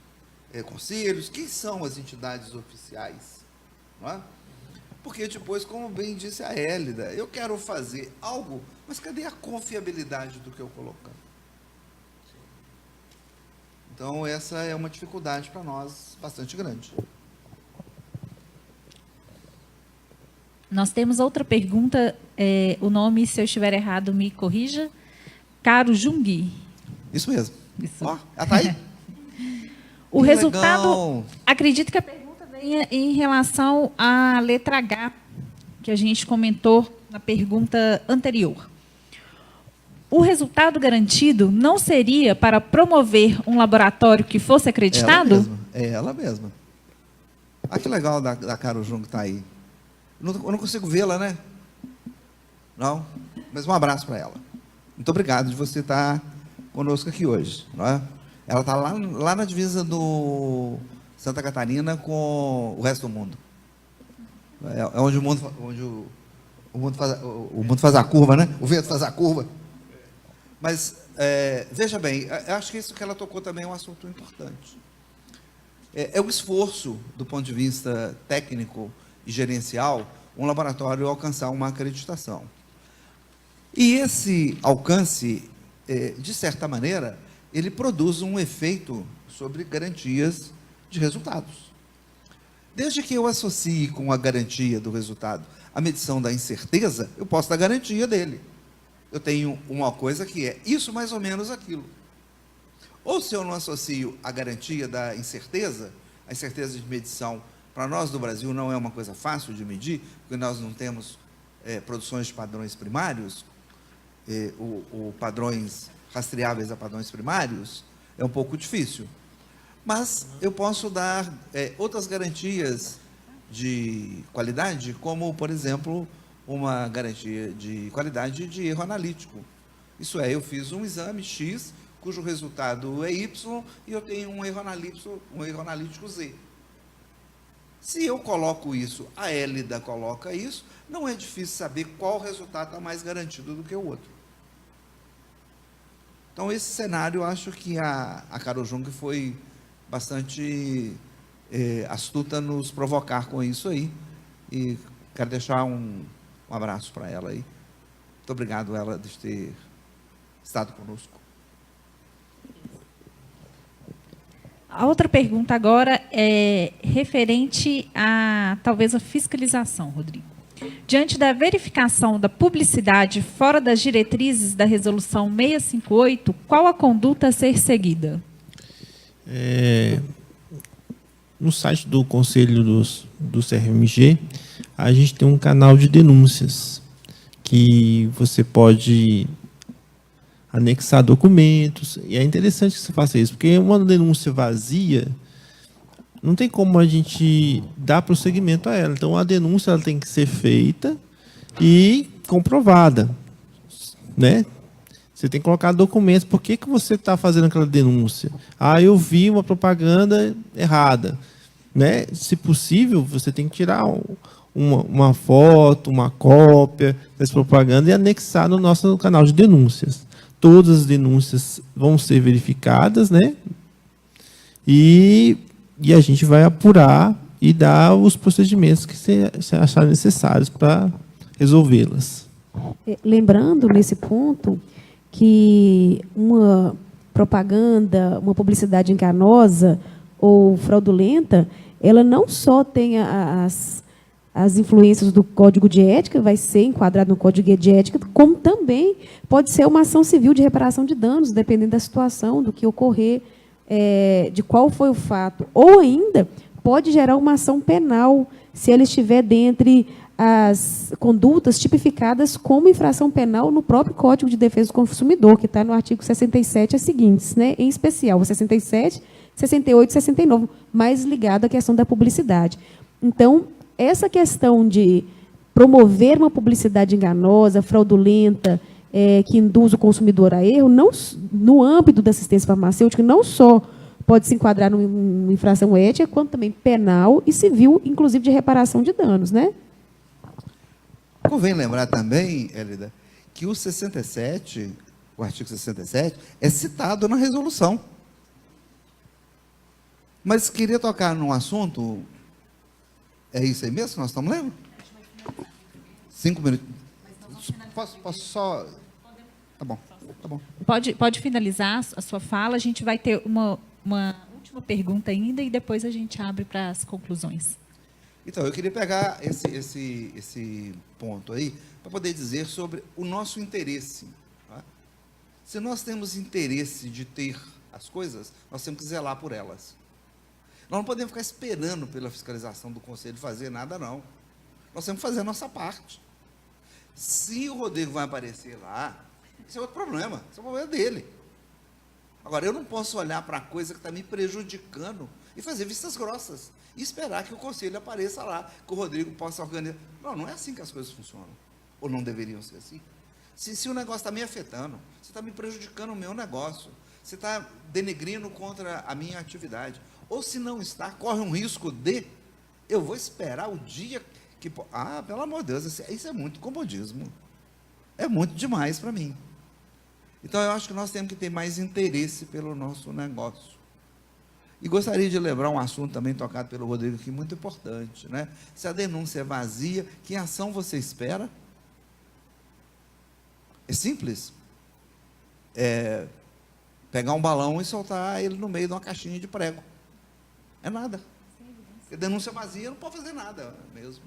conselhos. Quem são as entidades oficiais? Não é? Porque depois, como bem disse a Hélida, eu quero fazer algo, mas cadê a confiabilidade do que eu colocando? Então, essa é uma dificuldade para nós bastante grande. Nós temos outra pergunta, o nome, se eu estiver errado, me corrija. Caro Jungui. Isso mesmo. Isso. Ó, ela está aí? O Que resultado, legal. acredito que a pergunta venha em relação à letra H, que a gente comentou na pergunta anterior. O resultado garantido não seria para promover um laboratório que fosse acreditado? Ela mesma. Ah, que legal da Caro Jung que está aí. Eu não consigo vê-la, né? Não? Mas um abraço para ela. Muito obrigado de você estar conosco aqui hoje. Não é? Ela está lá na divisa do Santa Catarina com o resto do mundo. É onde o mundo faz a curva, né? O vento faz a curva. Mas, veja bem, eu acho que isso que ela tocou também é um assunto importante. É o esforço, do ponto de vista técnico e gerencial, um laboratório alcançar uma acreditação. E esse alcance, de certa maneira, ele produz um efeito sobre garantias de resultados. Desde que eu associe com a garantia do resultado a medição da incerteza, eu posso dar garantia dele. Eu tenho uma coisa que é isso mais ou menos aquilo. Ou se eu não associo a garantia da incerteza, a incerteza de medição, para nós do Brasil não é uma coisa fácil de medir, porque nós não temos produções de padrões primários, padrões rastreáveis a padrões primários, é um pouco difícil. Mas eu posso dar outras garantias de qualidade, como, por exemplo, uma garantia de qualidade de erro analítico. Isso é, eu fiz um exame X, cujo resultado é Y, e eu tenho um erro analítico Z. Se eu coloco isso, a Hélida coloca isso, não é difícil saber qual resultado está mais garantido do que o outro. Então, esse cenário, eu acho que a Caro Jung foi bastante astuta nos provocar com isso aí. E quero deixar um abraço para ela aí. Muito obrigado, ela, de ter estado conosco. A outra pergunta agora é referente a, talvez, a fiscalização, Rodrigo. Diante da verificação da publicidade fora das diretrizes da Resolução 658, qual a conduta a ser seguida? No site do Conselho do CRMG, a gente tem um canal de denúncias, que você pode anexar documentos. E é interessante que você faça isso, porque uma denúncia vazia, não tem como a gente dar prosseguimento a ela. Então, a denúncia ela tem que ser feita e comprovada, né? Você tem que colocar documentos. Por que você está fazendo aquela denúncia? Ah, eu vi uma propaganda errada, né? Se possível, você tem que tirar uma foto, uma cópia dessa propaganda e anexar no nosso canal de denúncias. Todas as denúncias vão ser verificadas, né? E a gente vai apurar e dar os procedimentos que se achar necessários para resolvê-las. Lembrando, nesse ponto, que uma propaganda, uma publicidade enganosa ou fraudulenta, ela não só tem as influências do Código de Ética, vai ser enquadrado no Código de Ética, como também pode ser uma ação civil de reparação de danos, dependendo da situação, do que ocorrer, de qual foi o fato. Ou ainda, pode gerar uma ação penal, se ela estiver dentre as condutas tipificadas como infração penal no próprio Código de Defesa do Consumidor, que está no artigo 67, as seguintes, né? Em especial, o 67, 68 e 69, mais ligado à questão da publicidade. Então, essa questão de promover uma publicidade enganosa, fraudulenta, que induz o consumidor a erro, não, no âmbito da assistência farmacêutica, não só pode se enquadrar numa infração ética, quanto também penal e civil, inclusive de reparação de danos, né? Convém lembrar também, Hélida, que o 67, o artigo 67, é citado na resolução. Mas queria tocar num assunto. É isso aí mesmo que nós estamos lendo? 5 minutos. Posso só. Tá bom, tá bom. Pode finalizar a sua fala. A gente vai ter uma última pergunta ainda e depois a gente abre para as conclusões. Então, eu queria pegar esse ponto aí para poder dizer sobre o nosso interesse. Tá? Se nós temos interesse de ter as coisas, nós temos que zelar por elas. Nós não podemos ficar esperando pela fiscalização do Conselho fazer nada, não. Nós temos que fazer a nossa parte. Se o Rodrigo vai aparecer lá, esse é outro problema. Esse é o problema dele. Agora, eu não posso olhar para a coisa que está me prejudicando e fazer vistas grossas. E esperar que o Conselho apareça lá, que o Rodrigo possa organizar. Não é assim que as coisas funcionam. Ou não deveriam ser assim. Se o negócio está me afetando, você está me prejudicando o meu negócio, você está denegrindo contra a minha atividade. Ou se não está, corre um risco de, eu vou esperar o dia que... pelo amor de Deus, isso é muito comodismo. É muito demais para mim. Então, eu acho que nós temos que ter mais interesse pelo nosso negócio. E gostaria de lembrar um assunto também tocado pelo Rodrigo aqui, muito importante, né? Se a denúncia é vazia, que ação você espera? É simples. Pegar um balão e soltar ele no meio de uma caixinha de prego. É nada. Porque denúncia vazia não pode fazer nada mesmo.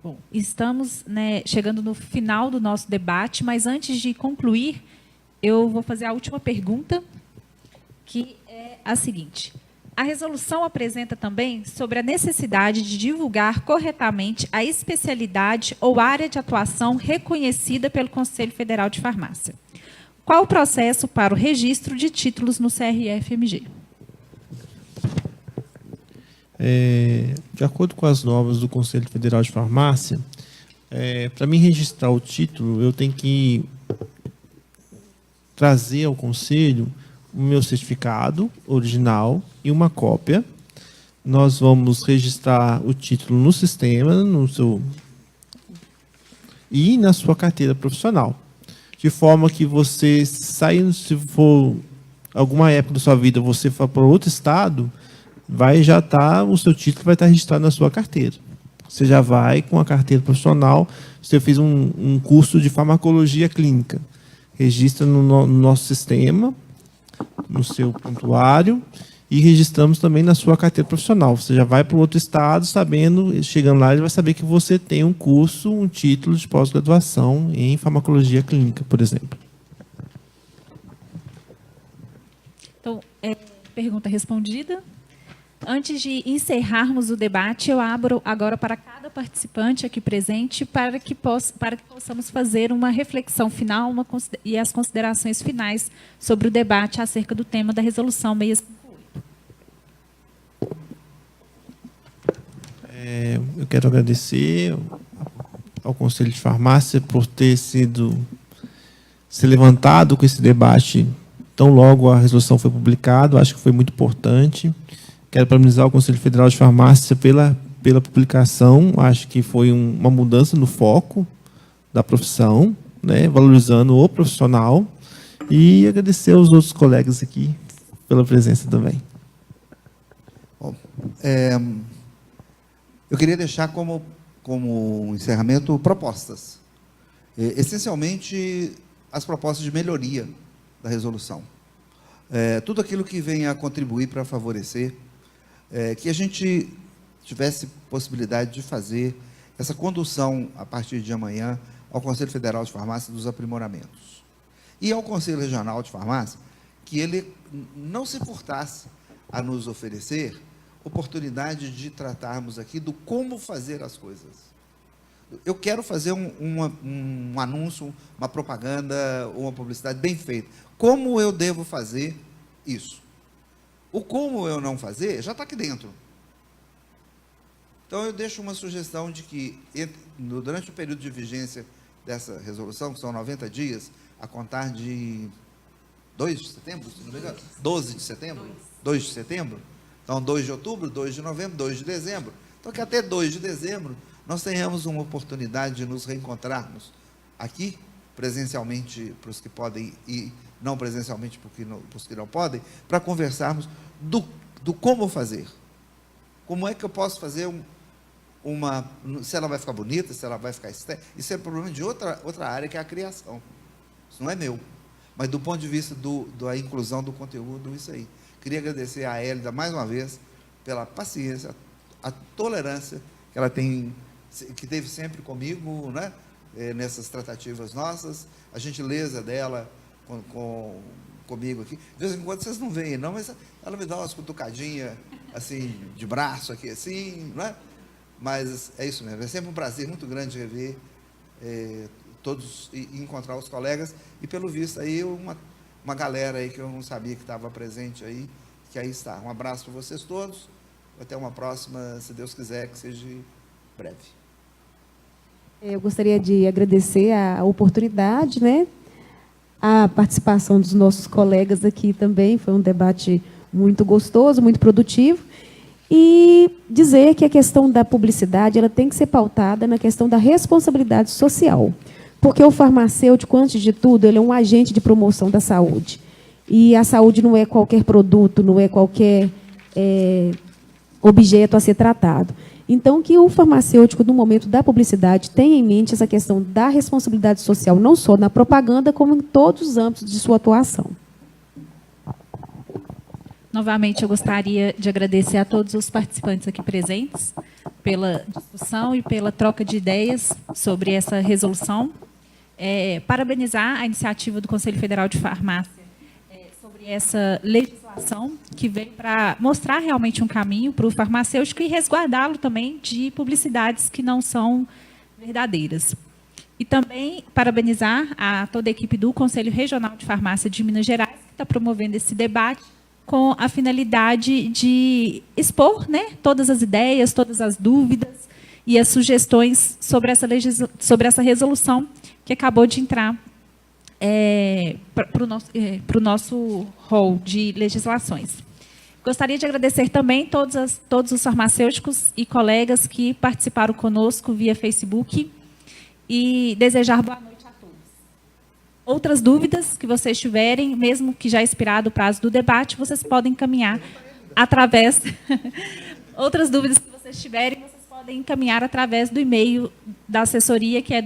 Bom, estamos, né, chegando no final do nosso debate, mas antes de concluir, eu vou fazer a última pergunta, que é a seguinte. A resolução apresenta também sobre a necessidade de divulgar corretamente a especialidade ou área de atuação reconhecida pelo Conselho Federal de Farmácia. Qual o processo para o registro de títulos no CRF-MG? De acordo com as normas do Conselho Federal de Farmácia, para mim registrar o título, eu tenho que trazer ao Conselho o meu certificado original e uma cópia. Nós vamos registrar o título no sistema, e na sua carteira profissional. De forma que você, saindo, se for alguma época da sua vida, você for para outro estado, o seu título vai estar registrado na sua carteira. Você já vai com a carteira profissional, você fez um curso de farmacologia clínica. Registra no nosso sistema, no seu prontuário, e registramos também na sua carteira profissional. Você já vai para o outro estado, sabendo, chegando lá, ele vai saber que você tem um curso, um título de pós-graduação em farmacologia clínica, por exemplo. Então, pergunta respondida. Antes de encerrarmos o debate, eu abro agora para cada participante aqui presente para que possamos fazer uma reflexão final e as considerações finais sobre o debate acerca do tema da Resolução 658. Eu quero agradecer ao Conselho de Farmácia por ter se levantado com esse debate tão logo a resolução foi publicada. Acho que foi muito importante. Quero parabenizar o Conselho Federal de Farmácia pela publicação. Acho que foi uma mudança no foco da profissão, né, valorizando o profissional. E agradecer aos outros colegas aqui pela presença também. Bom, eu queria deixar como encerramento propostas. Essencialmente, as propostas de melhoria da resolução. Tudo aquilo que venha a contribuir para favorecer que a gente tivesse possibilidade de fazer essa condução, a partir de amanhã, ao Conselho Federal de Farmácia dos aprimoramentos. E ao Conselho Regional de Farmácia, que ele não se furtasse a nos oferecer oportunidade de tratarmos aqui do como fazer as coisas. Eu quero fazer um anúncio, uma propaganda, uma publicidade bem feita. Como eu devo fazer isso? O como eu não fazer já está aqui dentro. Então, eu deixo uma sugestão de que, durante o período de vigência dessa resolução, que são 90 dias, a contar de 2 de setembro, se não me engano, 12 de setembro, 2 de setembro, então 2 de outubro, 2 de novembro, 2 de dezembro. Então, que até 2 de dezembro nós tenhamos uma oportunidade de nos reencontrarmos aqui, presencialmente para os que podem e não presencialmente para os que não podem, para conversarmos do como fazer. Como é que eu posso fazer se ela vai ficar bonita, se ela vai ficar estética. Isso é problema de outra área, que é a criação. Isso não é meu. Mas do ponto de vista da inclusão do conteúdo, isso aí. Queria agradecer a Hélida mais uma vez pela paciência, a tolerância que ela tem, que teve sempre comigo, né? Nessas tratativas nossas, a gentileza dela comigo aqui. De vez em quando vocês não veem, não, mas ela me dá umas cutucadinhas assim, de braço aqui, assim, não é? Mas é isso mesmo, é sempre um prazer muito grande rever todos e encontrar os colegas, e pelo visto aí uma galera aí que eu não sabia que estava presente aí, que aí está. Um abraço para vocês todos, até uma próxima, se Deus quiser, que seja breve. Eu gostaria de agradecer a oportunidade, né? A participação dos nossos colegas aqui também, foi um debate muito gostoso, muito produtivo, e dizer que a questão da publicidade ela tem que ser pautada na questão da responsabilidade social, porque o farmacêutico, antes de tudo, ele é um agente de promoção da saúde, e a saúde não é qualquer produto, não é qualquer objeto a ser tratado. Então, que o farmacêutico, no momento da publicidade, tenha em mente essa questão da responsabilidade social, não só na propaganda, como em todos os âmbitos de sua atuação. Novamente, eu gostaria de agradecer a todos os participantes aqui presentes pela discussão e pela troca de ideias sobre essa resolução. Parabenizar a iniciativa do Conselho Federal de Farmácia sobre essa legislação, que veio para mostrar realmente um caminho para o farmacêutico e resguardá-lo também de publicidades que não são verdadeiras. E também parabenizar a toda a equipe do Conselho Regional de Farmácia de Minas Gerais, que está promovendo esse debate com a finalidade de expor, né, todas as ideias, todas as dúvidas e as sugestões sobre essa resolução que acabou de entrar para o nosso rol de legislações. Gostaria de agradecer também todos os farmacêuticos e colegas que participaram conosco via Facebook e desejar boa noite a todos. Outras dúvidas que vocês tiverem, mesmo que já expirado o prazo do debate, vocês podem encaminhar através... Outras dúvidas que vocês tiverem, vocês podem encaminhar através do e-mail da assessoria, que é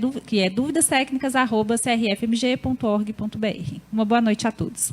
duvidastecnicas@crfmg.org.br. Uma boa noite a todos.